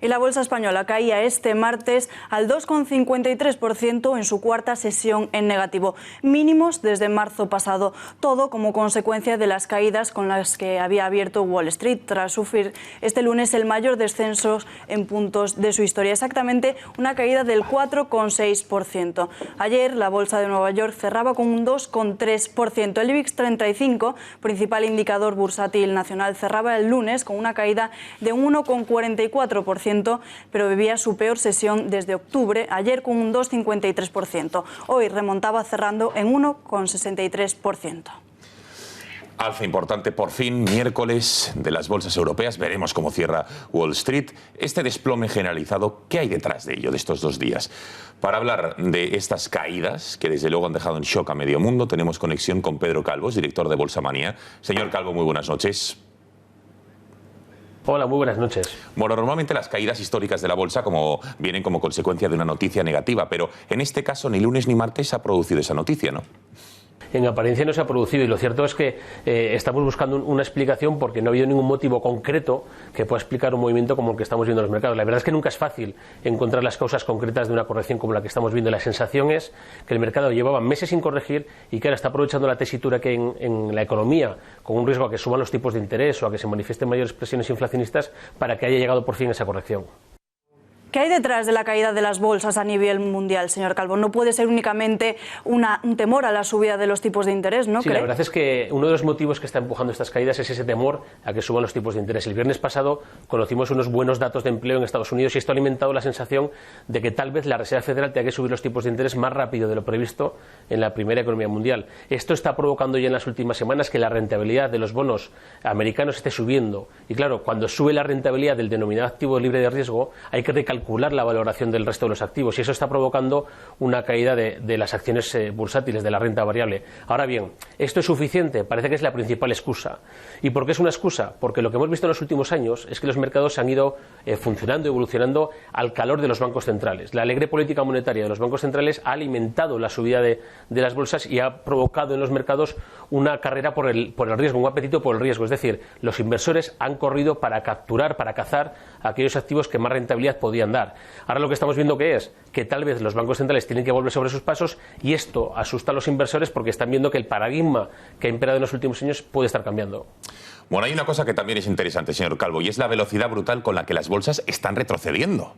Y la bolsa española caía este martes al 2,53% en su cuarta sesión en negativo, mínimos desde marzo pasado, todo como consecuencia de las caídas con las que había abierto Wall Street tras sufrir este lunes el mayor descenso en puntos de su historia, exactamente una caída del 4,6%. Ayer la bolsa de Nueva York cerraba con un 2,3%. El IBEX 35, principal indicador bursátil nacional, cerraba el lunes con una caída de un 1,44%. Pero vivía su peor sesión desde octubre, ayer con un 2,53%. Hoy remontaba cerrando en 1,63%. Alza importante por fin, miércoles, de las bolsas europeas. Veremos cómo cierra Wall Street. Este desplome generalizado, ¿qué hay detrás de ello, de estos 2 días? Para hablar de estas caídas, que desde luego han dejado en shock a medio mundo, tenemos conexión con Pedro Calvos, director de Bolsa Manía. Señor Calvo, muy buenas noches. Hola, muy buenas noches. Bueno, normalmente las caídas históricas de la bolsa vienen como consecuencia de una noticia negativa, pero en este caso ni lunes ni martes se ha producido esa noticia, ¿no? En apariencia no se ha producido, y lo cierto es que estamos buscando una explicación porque no ha habido ningún motivo concreto que pueda explicar un movimiento como el que estamos viendo en los mercados. La verdad es que nunca es fácil encontrar las causas concretas de una corrección como la que estamos viendo. La sensación es que el mercado llevaba meses sin corregir y que ahora está aprovechando la tesitura que hay en la economía, con un riesgo a que suban los tipos de interés o a que se manifiesten mayores presiones inflacionistas, para que haya llegado por fin esa corrección. ¿Qué hay detrás de la caída de las bolsas a nivel mundial, señor Calvo? No puede ser únicamente un temor a la subida de los tipos de interés, ¿no? Sí, la verdad es que uno de los motivos que está empujando estas caídas es ese temor a que suban los tipos de interés. El viernes pasado conocimos unos buenos datos de empleo en Estados Unidos y esto ha alimentado la sensación de que tal vez la Reserva Federal tenga que subir los tipos de interés más rápido de lo previsto en la primera economía mundial. Esto está provocando ya en las últimas semanas que la rentabilidad de los bonos americanos esté subiendo. Y claro, cuando sube la rentabilidad del denominado activo libre de riesgo, hay que recalcular la valoración del resto de los activos, y eso está provocando una caída de las acciones bursátiles, de la renta variable. Ahora bien, ¿esto es suficiente? Parece que es la principal excusa. ¿Y por qué es una excusa? Porque lo que hemos visto en los últimos años es que los mercados han ido funcionando, evolucionando al calor de los bancos centrales. La alegre política monetaria de los bancos centrales ha alimentado la subida de las bolsas y ha provocado en los mercados una carrera por el riesgo, un apetito por el riesgo. Es decir, los inversores han corrido para capturar, para cazar aquellos activos que más rentabilidad podían dar. Ahora lo que estamos viendo que tal vez los bancos centrales tienen que volver sobre sus pasos, y esto asusta a los inversores porque están viendo que el paradigma que ha imperado en los últimos años puede estar cambiando. Bueno, hay una cosa que también es interesante, señor Calvo, y es la velocidad brutal con la que las bolsas están retrocediendo.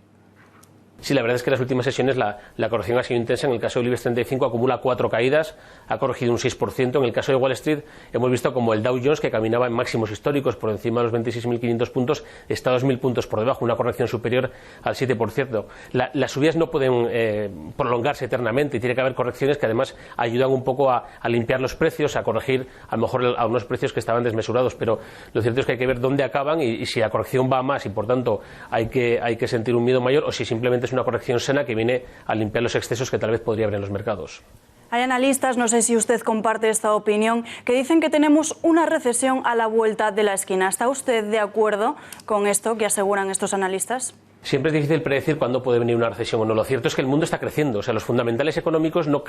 Sí, la verdad es que en las últimas sesiones la corrección ha sido intensa. En el caso del IBEX 35 acumula 4 caídas, ha corregido un 6%. En el caso de Wall Street hemos visto como el Dow Jones, que caminaba en máximos históricos por encima de los 26.500 puntos, está 2.000 puntos por debajo, una corrección superior al 7%. Las subidas no pueden prolongarse eternamente y tiene que haber correcciones que además ayudan un poco a limpiar los precios, a corregir a lo mejor a unos precios que estaban desmesurados, pero lo cierto es que hay que ver dónde acaban y si la corrección va a más y por tanto hay que sentir un miedo mayor, o si simplemente es una corrección sana que viene a limpiar los excesos que tal vez podría haber en los mercados. Hay analistas, no sé si usted comparte esta opinión, que dicen que tenemos una recesión a la vuelta de la esquina. ¿Está usted de acuerdo con esto que aseguran estos analistas? Siempre es difícil predecir cuándo puede venir una recesión o no. Lo cierto es que el mundo está creciendo. O sea, los fundamentales económicos no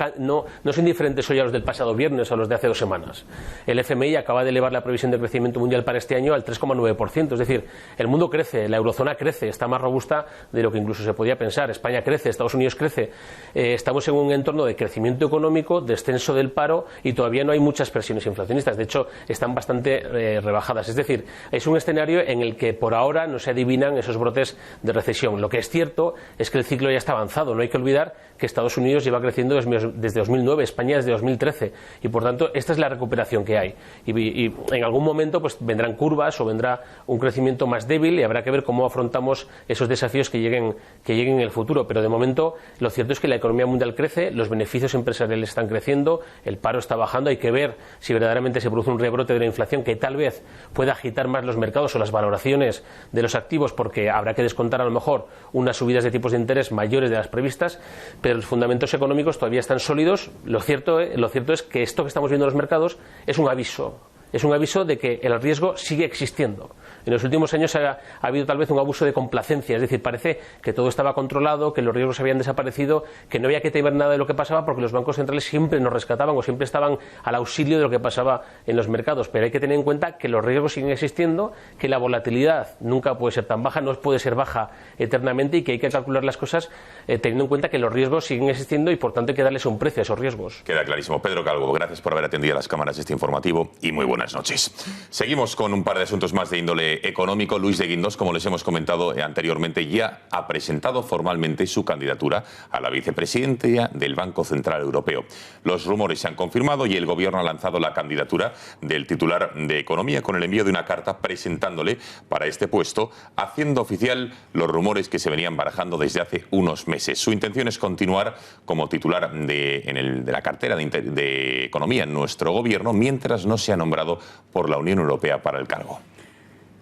son diferentes hoy a los del pasado viernes o a los de hace 2 semanas. El FMI acaba de elevar la previsión de crecimiento mundial para este año al 3,9%. Es decir, el mundo crece, la eurozona crece, está más robusta de lo que incluso se podía pensar. España crece, Estados Unidos crece. Estamos en un entorno de crecimiento económico, descenso del paro, y todavía no hay muchas presiones inflacionistas. De hecho, están bastante rebajadas. Es decir, es un escenario en el que por ahora no se adivinan esos brotes de recesión. Lo que es cierto es que el ciclo ya está avanzado. No hay que olvidar que Estados Unidos lleva creciendo desde 2009, España desde 2013, y por tanto esta es la recuperación que hay. Y en algún momento pues vendrán curvas o vendrá un crecimiento más débil y habrá que ver cómo afrontamos esos desafíos que lleguen en el futuro. Pero de momento lo cierto es que la economía mundial crece, los beneficios empresariales están creciendo, el paro está bajando, hay que ver si verdaderamente se produce un rebrote de la inflación que tal vez pueda agitar más los mercados o las valoraciones de los activos, porque habrá que descontar a lo mejor unas subidas de tipos de interés mayores de las previstas, pero los fundamentos económicos todavía están sólidos. Lo cierto es que esto que estamos viendo en los mercados es un aviso de que el riesgo sigue existiendo. En los últimos años ha habido tal vez un abuso de complacencia, es decir, parece que todo estaba controlado, que los riesgos habían desaparecido, que no había que temer nada de lo que pasaba porque los bancos centrales siempre nos rescataban o siempre estaban al auxilio de lo que pasaba en los mercados. Pero hay que tener en cuenta que los riesgos siguen existiendo, que la volatilidad nunca puede ser tan baja, no puede ser baja eternamente y que hay que calcular las cosas teniendo en cuenta que los riesgos siguen existiendo y por tanto hay que darles un precio a esos riesgos. Queda clarísimo. Pedro Calvo, gracias por haber atendido a las cámaras de este informativo y muy buenas noches. Seguimos con un par de asuntos más de índole económico. Luis de Guindos, como les hemos comentado anteriormente, ya ha presentado formalmente su candidatura a la vicepresidencia del Banco Central Europeo. Los rumores se han confirmado y el Gobierno ha lanzado la candidatura del titular de Economía con el envío de una carta presentándole para este puesto, haciendo oficial los rumores que se venían barajando desde hace unos meses. Su intención es continuar como titular de la cartera de Economía en nuestro Gobierno mientras no sea nombrado por la Unión Europea para el cargo.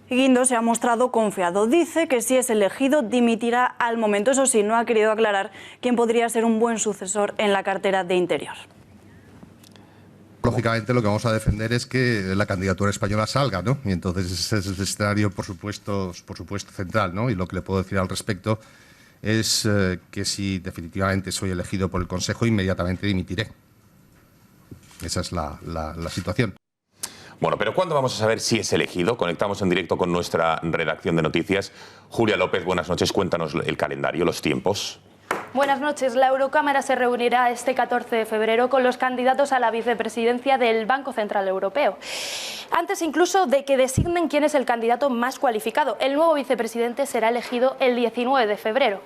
Guindos se ha mostrado confiado. Dice que si es elegido dimitirá al momento. Eso sí, no ha querido aclarar quién podría ser un buen sucesor en la cartera de Interior. Lógicamente lo que vamos a defender es que la candidatura española salga, ¿no? Y entonces ese es el escenario, por supuesto central, ¿no? Y lo que le puedo decir al respecto es que si definitivamente soy elegido por el Consejo, inmediatamente dimitiré. Esa es la situación. Bueno, pero ¿cuándo vamos a saber si es elegido? Conectamos en directo con nuestra redacción de noticias. Julia López, buenas noches. Cuéntanos el calendario, los tiempos. Buenas noches. La Eurocámara se reunirá este 14 de febrero con los candidatos a la vicepresidencia del Banco Central Europeo. Antes incluso de que designen quién es el candidato más cualificado. El nuevo vicepresidente será elegido el 19 de febrero.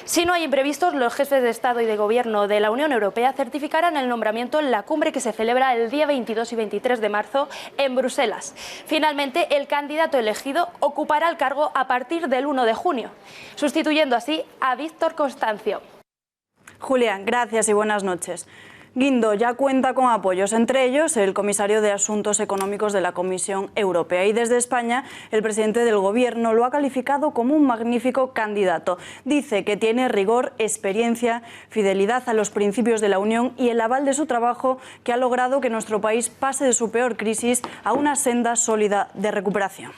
Si no hay imprevistos, los jefes de Estado y de Gobierno de la Unión Europea certificarán el nombramiento en la cumbre que se celebra el día 22 y 23 de marzo en Bruselas. Finalmente, el candidato elegido ocupará el cargo a partir del 1 de junio, sustituyendo así a Víctor Constancio. Julián, gracias y buenas noches. Guindo ya cuenta con apoyos, entre ellos el comisario de Asuntos Económicos de la Comisión Europea. Y desde España, el presidente del Gobierno lo ha calificado como un magnífico candidato. Dice que tiene rigor, experiencia, fidelidad a los principios de la Unión y el aval de su trabajo que ha logrado que nuestro país pase de su peor crisis a una senda sólida de recuperación.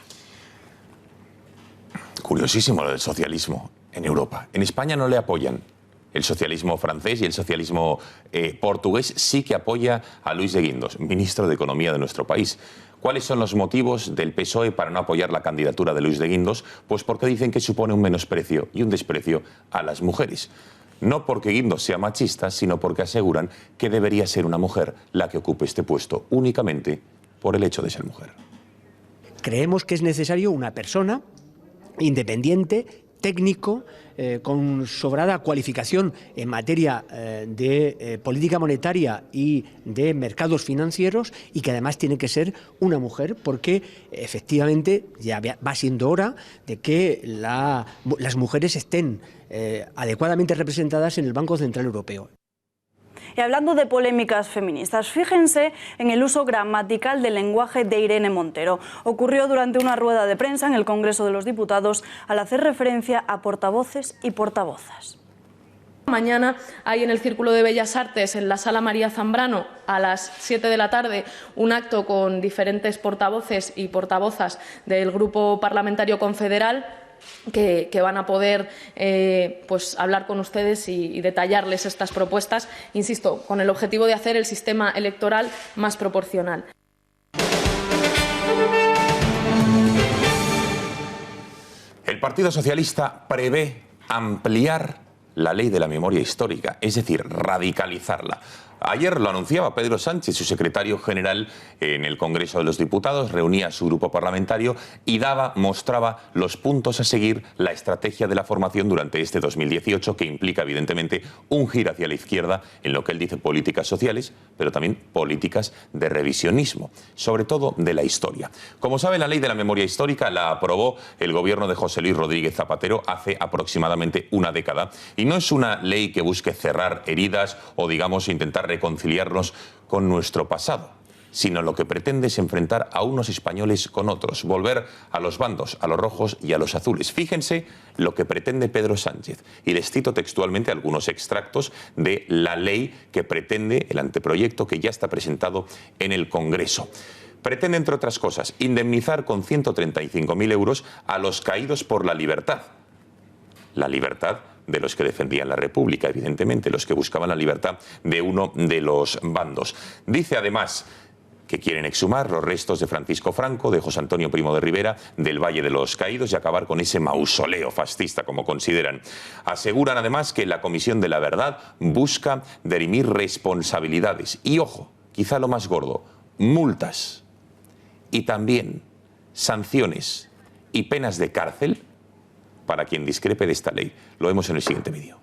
Curiosísimo lo del socialismo en Europa. En España no le apoyan. El socialismo francés y el socialismo portugués sí que apoya a Luis de Guindos, ministro de Economía de nuestro país. ¿Cuáles son los motivos del PSOE para no apoyar la candidatura de Luis de Guindos? Pues porque dicen que supone un menosprecio y un desprecio a las mujeres. No porque Guindos sea machista, sino porque aseguran que debería ser una mujer la que ocupe este puesto, únicamente por el hecho de ser mujer. Creemos que es necesario una persona independiente, técnico, con sobrada cualificación en materia de política monetaria y de mercados financieros y que además tiene que ser una mujer porque efectivamente ya va siendo hora de que las mujeres estén adecuadamente representadas en el Banco Central Europeo. Y hablando de polémicas feministas, fíjense en el uso gramatical del lenguaje de Irene Montero. Ocurrió durante una rueda de prensa en el Congreso de los Diputados al hacer referencia a portavoces y portavozas. Mañana hay en el Círculo de Bellas Artes, en la Sala María Zambrano, a las 7 de la tarde, un acto con diferentes portavoces y portavozas del Grupo Parlamentario Confederal que van a poder pues hablar con ustedes y detallarles estas propuestas, insisto, con el objetivo de hacer el sistema electoral más proporcional. El Partido Socialista prevé ampliar la ley de la memoria histórica, es decir, radicalizarla. Ayer lo anunciaba Pedro Sánchez, su secretario general en el Congreso de los Diputados, reunía a su grupo parlamentario y mostraba los puntos a seguir, la estrategia de la formación durante este 2018, que implica evidentemente un giro hacia la izquierda en lo que él dice políticas sociales, pero también políticas de revisionismo, sobre todo de la historia. Como sabe, la ley de la memoria histórica la aprobó el gobierno de José Luis Rodríguez Zapatero hace aproximadamente una década, y no es una ley que busque cerrar heridas o, digamos, intentar reconciliarnos con nuestro pasado, sino lo que pretende es enfrentar a unos españoles con otros, volver a los bandos, a los rojos y a los azules. Fíjense lo que pretende Pedro Sánchez, y les cito textualmente algunos extractos de la ley que pretende, el anteproyecto que ya está presentado en el Congreso. Pretende, entre otras cosas, indemnizar con 135.000 euros a los caídos por la libertad. La libertad de los que defendían la República, evidentemente, los que buscaban la libertad de uno de los bandos. Dice además que quieren exhumar los restos de Francisco Franco, de José Antonio Primo de Rivera, del Valle de los Caídos, y acabar con ese mausoleo fascista, como consideran. Aseguran además que la Comisión de la Verdad busca dirimir responsabilidades y, ojo, quizá lo más gordo, multas y también sanciones y penas de cárcel para quien discrepe de esta ley. Lo vemos en el siguiente vídeo.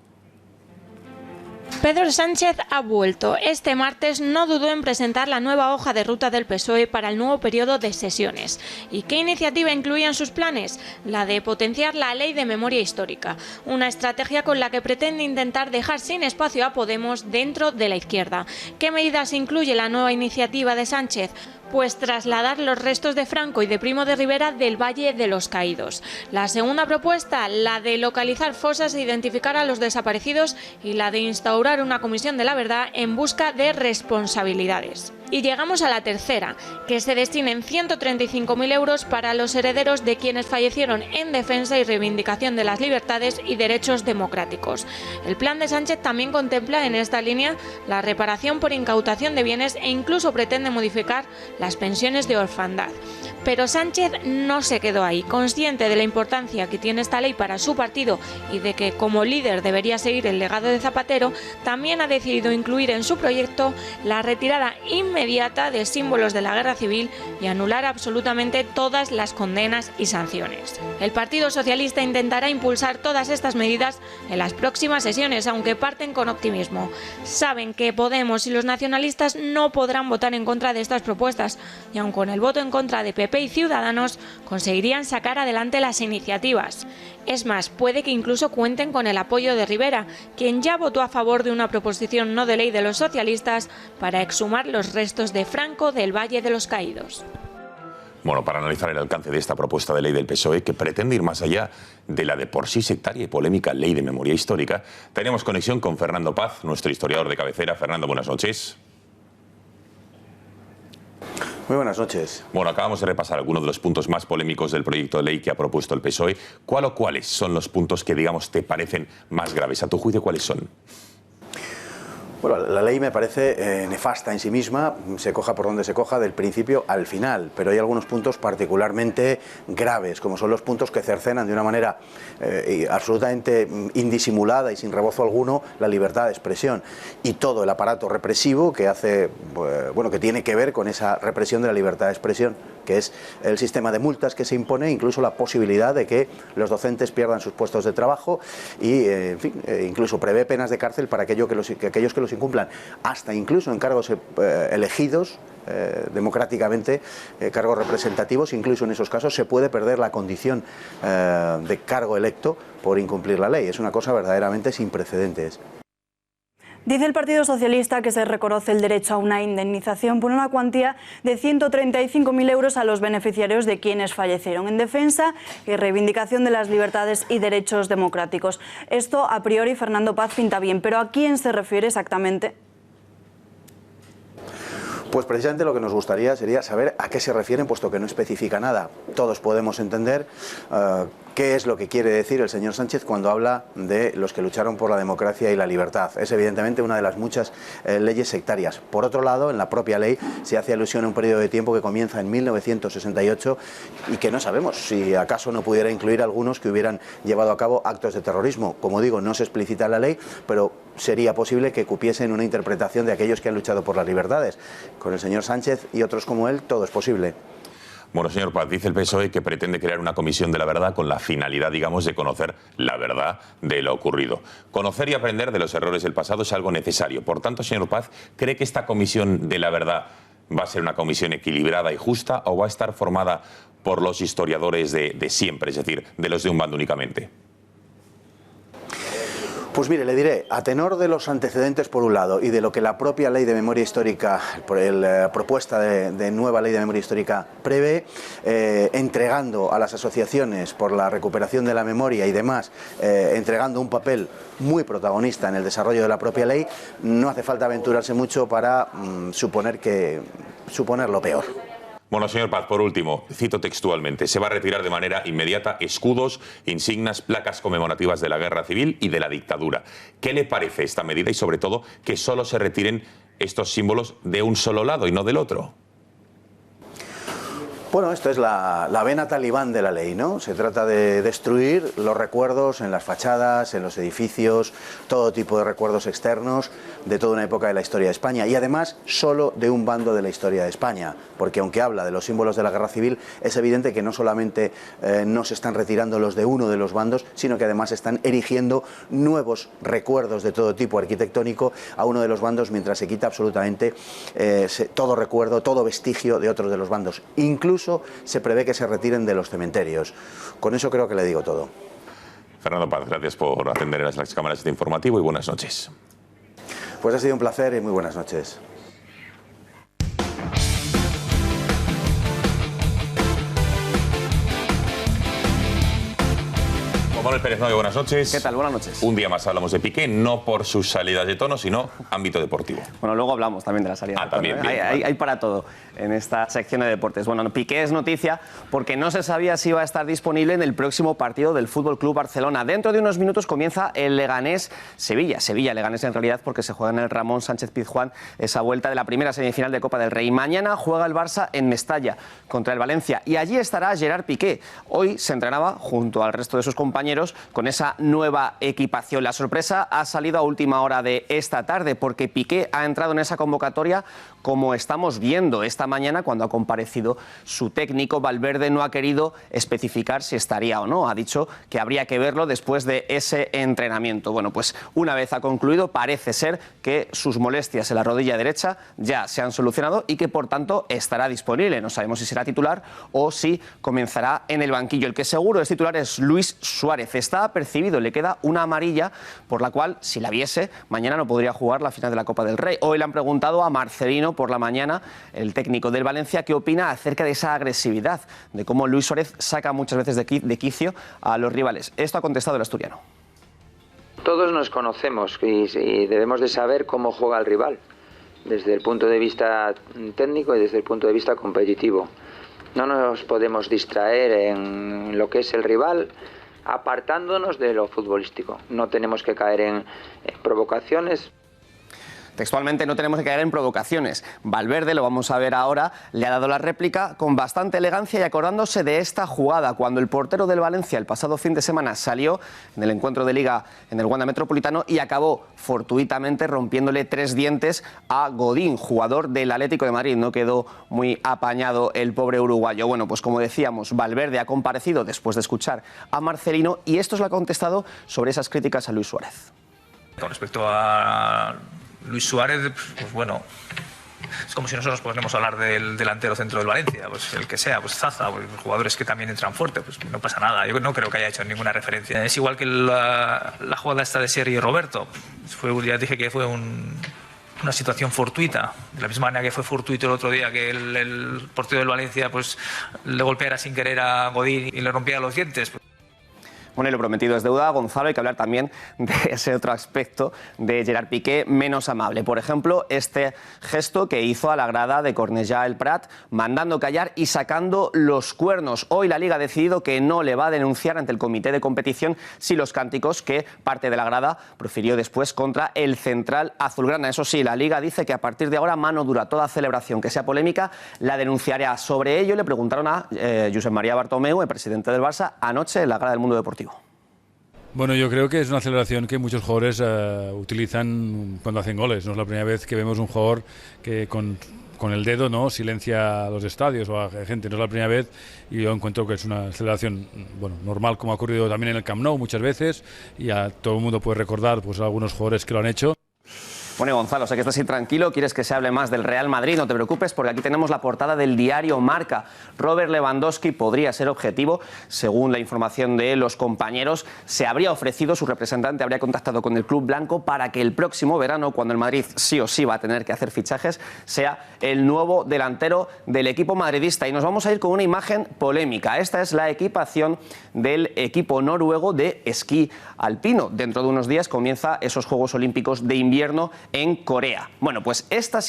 Pedro Sánchez ha vuelto. Este martes no dudó en presentar la nueva hoja de ruta del PSOE para el nuevo periodo de sesiones. ¿Y qué iniciativa incluía en sus planes? La de potenciar la ley de memoria histórica, una estrategia con la que pretende intentar dejar sin espacio a Podemos dentro de la izquierda. ¿Qué medidas incluye la nueva iniciativa de Sánchez? Pues trasladar los restos de Franco y de Primo de Rivera del Valle de los Caídos. La segunda propuesta, la de localizar fosas e identificar a los desaparecidos, y la de instaurar una comisión de la verdad en busca de responsabilidades. Y llegamos a la tercera, que se destinen 135.000 euros para los herederos de quienes fallecieron en defensa y reivindicación de las libertades y derechos democráticos. El plan de Sánchez también contempla en esta línea la reparación por incautación de bienes e incluso pretende modificar las pensiones de orfandad. Pero Sánchez no se quedó ahí. Consciente de la importancia que tiene esta ley para su partido y de que como líder debería seguir el legado de Zapatero, también ha decidido incluir en su proyecto la retirada inmediata de símbolos de la guerra civil y anular absolutamente todas las condenas y sanciones. El Partido Socialista intentará impulsar todas estas medidas en las próximas sesiones, aunque parten con optimismo. Saben que Podemos y los nacionalistas no podrán votar en contra de estas propuestas, y aun con el voto en contra de PP y Ciudadanos conseguirían sacar adelante las iniciativas. Es más, puede que incluso cuenten con el apoyo de Rivera, quien ya votó a favor de una proposición no de ley de los socialistas para exhumar los restos de Franco del Valle de los Caídos. Bueno, para analizar el alcance de esta propuesta de ley del PSOE, que pretende ir más allá de la de por sí sectaria y polémica ley de memoria histórica, tenemos conexión con Fernando Paz, nuestro historiador de cabecera. Fernando, buenas noches. Muy buenas noches. Bueno, acabamos de repasar algunos de los puntos más polémicos del proyecto de ley que ha propuesto el PSOE. ¿Cuál o cuáles son los puntos que, digamos, te parecen más graves? A tu juicio, ¿cuáles son? Bueno, la ley me parece nefasta en sí misma, se coja por donde se coja, del principio al final, pero hay algunos puntos particularmente graves, como son los puntos que cercenan de una manera absolutamente indisimulada y sin rebozo alguno la libertad de expresión y todo el aparato represivo que hace, bueno, que tiene que ver con esa represión de la libertad de expresión, que es el sistema de multas que se impone, incluso la posibilidad de que los docentes pierdan sus puestos de trabajo y, en fin, incluso prevé penas de cárcel para aquellos que los incumplan, hasta incluso en cargos elegidos democráticamente, cargos representativos. Incluso en esos casos se puede perder la condición de cargo electo por incumplir la ley. Es una cosa verdaderamente sin precedentes. Dice el Partido Socialista que se reconoce el derecho a una indemnización por una cuantía de 135.000 euros a los beneficiarios de quienes fallecieron en defensa y reivindicación de las libertades y derechos democráticos. Esto, a priori, Fernando Paz pinta bien, pero ¿a quién se refiere exactamente? Pues precisamente lo que nos gustaría sería saber a qué se refieren, puesto que no especifica nada. Todos podemos entender qué es lo que quiere decir el señor Sánchez cuando habla de los que lucharon por la democracia y la libertad. Es evidentemente una de las muchas leyes sectarias. Por otro lado, en la propia ley se hace alusión a un periodo de tiempo que comienza en 1968 y que no sabemos si acaso no pudiera incluir algunos que hubieran llevado a cabo actos de terrorismo. Como digo, no se explicita en la ley, pero sería posible que cupiesen una interpretación de aquellos que han luchado por las libertades. Con el señor Sánchez y otros como él, todo es posible. Bueno, señor Paz, dice el PSOE que pretende crear una comisión de la verdad con la finalidad, digamos, de conocer la verdad de lo ocurrido. Conocer y aprender de los errores del pasado es algo necesario. Por tanto, señor Paz, ¿cree que esta comisión de la verdad va a ser una comisión equilibrada y justa o va a estar formada por los historiadores de siempre, es decir, de los de un bando únicamente? Pues mire, le diré, a tenor de los antecedentes por un lado y de lo que la propia ley de memoria histórica, la propuesta de nueva ley de memoria histórica prevé, entregando a las asociaciones por la recuperación de la memoria y demás, entregando un papel muy protagonista en el desarrollo de la propia ley, no hace falta aventurarse mucho para suponer lo peor. Bueno, señor Paz, por último, cito textualmente, se va a retirar de manera inmediata escudos, insignias, placas conmemorativas de la guerra civil y de la dictadura. ¿Qué le parece esta medida y, sobre todo, que solo se retiren estos símbolos de un solo lado y no del otro? Bueno, esto es la vena talibán de la ley, ¿no? Se trata de destruir los recuerdos en las fachadas, en los edificios, todo tipo de recuerdos externos de toda una época de la historia de España y además solo de un bando de la historia de España, porque aunque habla de los símbolos de la guerra civil, es evidente que no solamente no se están retirando los de uno de los bandos, sino que además están erigiendo nuevos recuerdos de todo tipo arquitectónico a uno de los bandos, mientras se quita absolutamente todo recuerdo, todo vestigio de otros de los bandos. Incluso se prevé que se retiren de los cementerios. Con eso creo que le digo todo. Fernando Paz, gracias por atender a las cámaras de informativo y buenas noches. Pues ha sido un placer y muy buenas noches. Manuel Pérez Nogue, buenas noches. ¿Qué tal? Buenas noches. Un día más hablamos de Piqué, no por sus salidas de tono, sino ámbito deportivo. Bueno, luego hablamos también de la salida de tono. También, bien, hay para todo en esta sección de deportes. Bueno, Piqué es noticia porque no se sabía si iba a estar disponible en el próximo partido del Fútbol Club Barcelona. Dentro de unos minutos comienza el Leganés-Sevilla. Sevilla-Leganés en realidad porque se juega en el Ramón Sánchez Pizjuán esa vuelta de la primera semifinal de Copa del Rey. Mañana juega el Barça en Mestalla contra el Valencia y allí estará Gerard Piqué. Hoy se entrenaba junto al resto de sus compañeros con esa nueva equipación. La sorpresa ha salido a última hora de esta tarde porque Piqué ha entrado en esa convocatoria como estamos viendo esta mañana cuando ha comparecido su técnico. Valverde no ha querido especificar si estaría o no. Ha dicho que habría que verlo después de ese entrenamiento. Bueno, pues una vez ha concluido, parece ser que sus molestias en la rodilla derecha ya se han solucionado y que por tanto estará disponible. No sabemos si será titular o si comenzará en el banquillo. El que seguro es titular es Luis Suárez. Está apercibido, le queda una amarilla por la cual, si la viese, mañana no podría jugar la final de la Copa del Rey. Hoy le han preguntado a Marcelino por la mañana, el técnico del Valencia, qué opina acerca de esa agresividad, de cómo Luis Suárez saca muchas veces de quicio a los rivales. Esto ha contestado el asturiano. Todos nos conocemos y debemos de saber cómo juega el rival, desde el punto de vista técnico y desde el punto de vista competitivo. No nos podemos distraer en lo que es el rival, apartándonos de lo futbolístico. No tenemos que caer en provocaciones. Textualmente, no tenemos que caer en provocaciones. Valverde, lo vamos a ver ahora, le ha dado la réplica con bastante elegancia y acordándose de esta jugada cuando el portero del Valencia el pasado fin de semana salió en el encuentro de Liga en el Wanda Metropolitano y acabó fortuitamente rompiéndole 3 dientes a Godín, jugador del Atlético de Madrid. No quedó muy apañado el pobre uruguayo. Bueno, pues como decíamos, Valverde ha comparecido después de escuchar a Marcelino y esto es lo que ha contestado sobre esas críticas a Luis Suárez. Con respecto a Luis Suárez, pues bueno, es como si nosotros podemos hablar del delantero centro del Valencia, pues el que sea, pues Zaza, pues jugadores que también entran fuerte, pues no pasa nada. Yo no creo que haya hecho ninguna referencia. Es igual que la jugada esta de Sergi y Roberto. Ya dije que fue una situación fortuita, de la misma manera que fue fortuito el otro día que el portero del Valencia pues le golpeara sin querer a Godín y le rompiera los dientes. Bueno, y lo prometido es deuda, Gonzalo. Hay que hablar también de ese otro aspecto de Gerard Piqué menos amable. Por ejemplo, este gesto que hizo a la grada de Cornellà el Prat, mandando callar y sacando los cuernos. Hoy la Liga ha decidido que no le va a denunciar ante el comité de competición si los cánticos que parte de la grada profirió después contra el central azulgrana. Eso sí, la Liga dice que a partir de ahora, mano dura, toda celebración que sea polémica la denunciará. Sobre ello le preguntaron a Josep María Bartomeu, el presidente del Barça, anoche en la grada del Mundo Deportivo. Bueno, yo creo que es una celebración que muchos jugadores utilizan cuando hacen goles. No es la primera vez que vemos un jugador que con el dedo, ¿no?, silencia a los estadios o a gente. No es la primera vez, y yo encuentro que es una celebración, bueno, normal, como ha ocurrido también en el Camp Nou muchas veces, y a todo el mundo puede recordar pues algunos jugadores que lo han hecho. Bueno, Gonzalo, sé que estás intranquilo, quieres que se hable más del Real Madrid, no te preocupes, porque aquí tenemos la portada del diario Marca. Robert Lewandowski podría ser objetivo, según la información de los compañeros. Se habría ofrecido, su representante habría contactado con el club blanco para que el próximo verano, cuando el Madrid sí o sí va a tener que hacer fichajes, sea el nuevo delantero del equipo madridista. Y nos vamos a ir con una imagen polémica. Esta es la equipación del equipo noruego de esquí alpino. Dentro de unos días comienza esos Juegos Olímpicos de invierno en Corea. Bueno, pues esta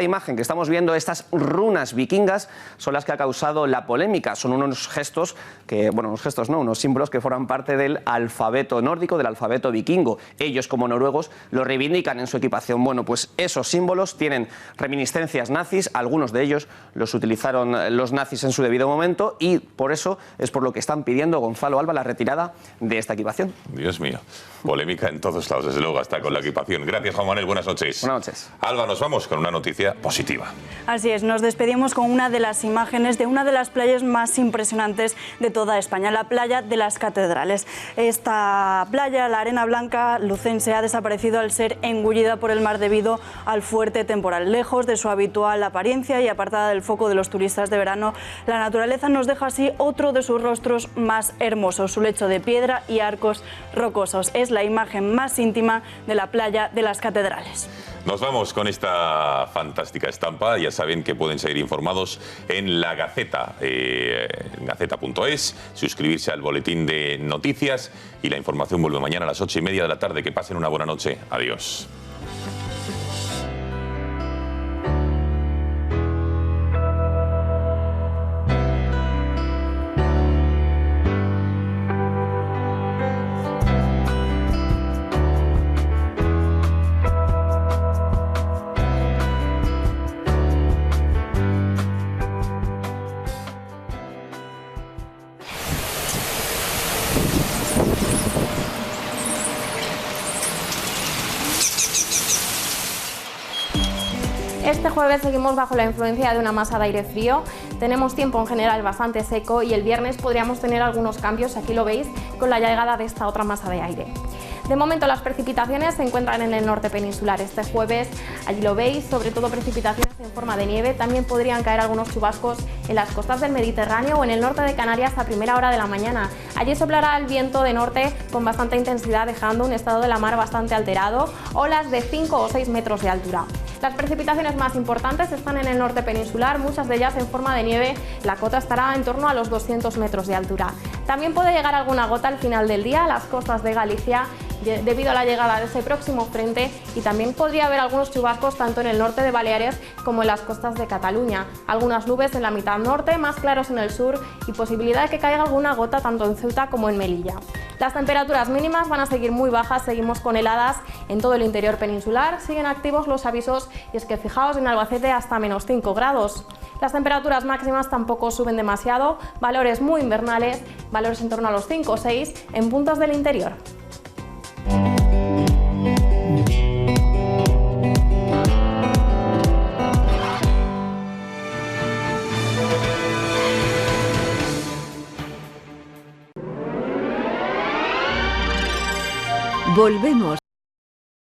imagen que estamos viendo, estas runas vikingas, son las que ha causado la polémica. Son unos gestos unos símbolos que forman parte del alfabeto nórdico, del alfabeto vikingo. Ellos, como noruegos, lo reivindican en su equipación. Bueno, pues esos símbolos tienen reminiscencias nazis, algunos de ellos los utilizaron los nazis en su debido momento, y por eso es por lo que están pidiendo, Gonzalo Alba, la retirada de esta equipación. Dios mío, polémica en todos lados, desde luego, hasta con la equipación. Gracias, Juan Manuel. Buenas noches. Buenas noches. Alba, nos vamos con una noticia positiva. Así es, nos despedimos con una de las imágenes de una de las playas más impresionantes de toda España, la playa de las Catedrales. Esta playa, la arena blanca lucense, ha desaparecido al ser engullida por el mar debido al fuerte temporal. Lejos de su habitual apariencia y apartada del foco de los turistas de verano, la naturaleza nos deja así otro de sus rostros más hermosos, su lecho de piedra y arcos rocosos. Es la imagen más íntima de la playa de las Catedrales. Nos vamos con esta fantástica estampa. Ya saben que pueden seguir informados en La Gaceta, gaceta.es, suscribirse al boletín de noticias, y la información vuelve mañana a las 8:30 de la tarde. Que pasen una buena noche. Adiós. Este jueves seguimos bajo la influencia de una masa de aire frío, tenemos tiempo en general bastante seco y el viernes podríamos tener algunos cambios, aquí lo veis, con la llegada de esta otra masa de aire. De momento las precipitaciones se encuentran en el norte peninsular. Este jueves, allí lo veis, sobre todo precipitaciones en forma de nieve. También podrían caer algunos chubascos en las costas del Mediterráneo o en el norte de Canarias a primera hora de la mañana. Allí soplará el viento de norte con bastante intensidad, dejando un estado de la mar bastante alterado, olas de 5 o 6 metros de altura. Las precipitaciones más importantes están en el norte peninsular, muchas de ellas en forma de nieve. La cota estará en torno a los 200 metros de altura. También puede llegar alguna gota al final del día a las costas de Galicia debido a la llegada de ese próximo frente, y también podría haber algunos chubascos tanto en el norte de Baleares como en las costas de Cataluña. Algunas nubes en la mitad norte, más claros en el sur y posibilidad de que caiga alguna gota tanto en Ceuta como en Melilla. Las temperaturas mínimas van a seguir muy bajas, seguimos con heladas en todo el interior peninsular, siguen activos los avisos y es que fijaos en Albacete hasta menos 5 grados. Las temperaturas máximas tampoco suben demasiado, valores muy invernales, valores en torno a los 5 o 6 en puntos del interior. Volvemos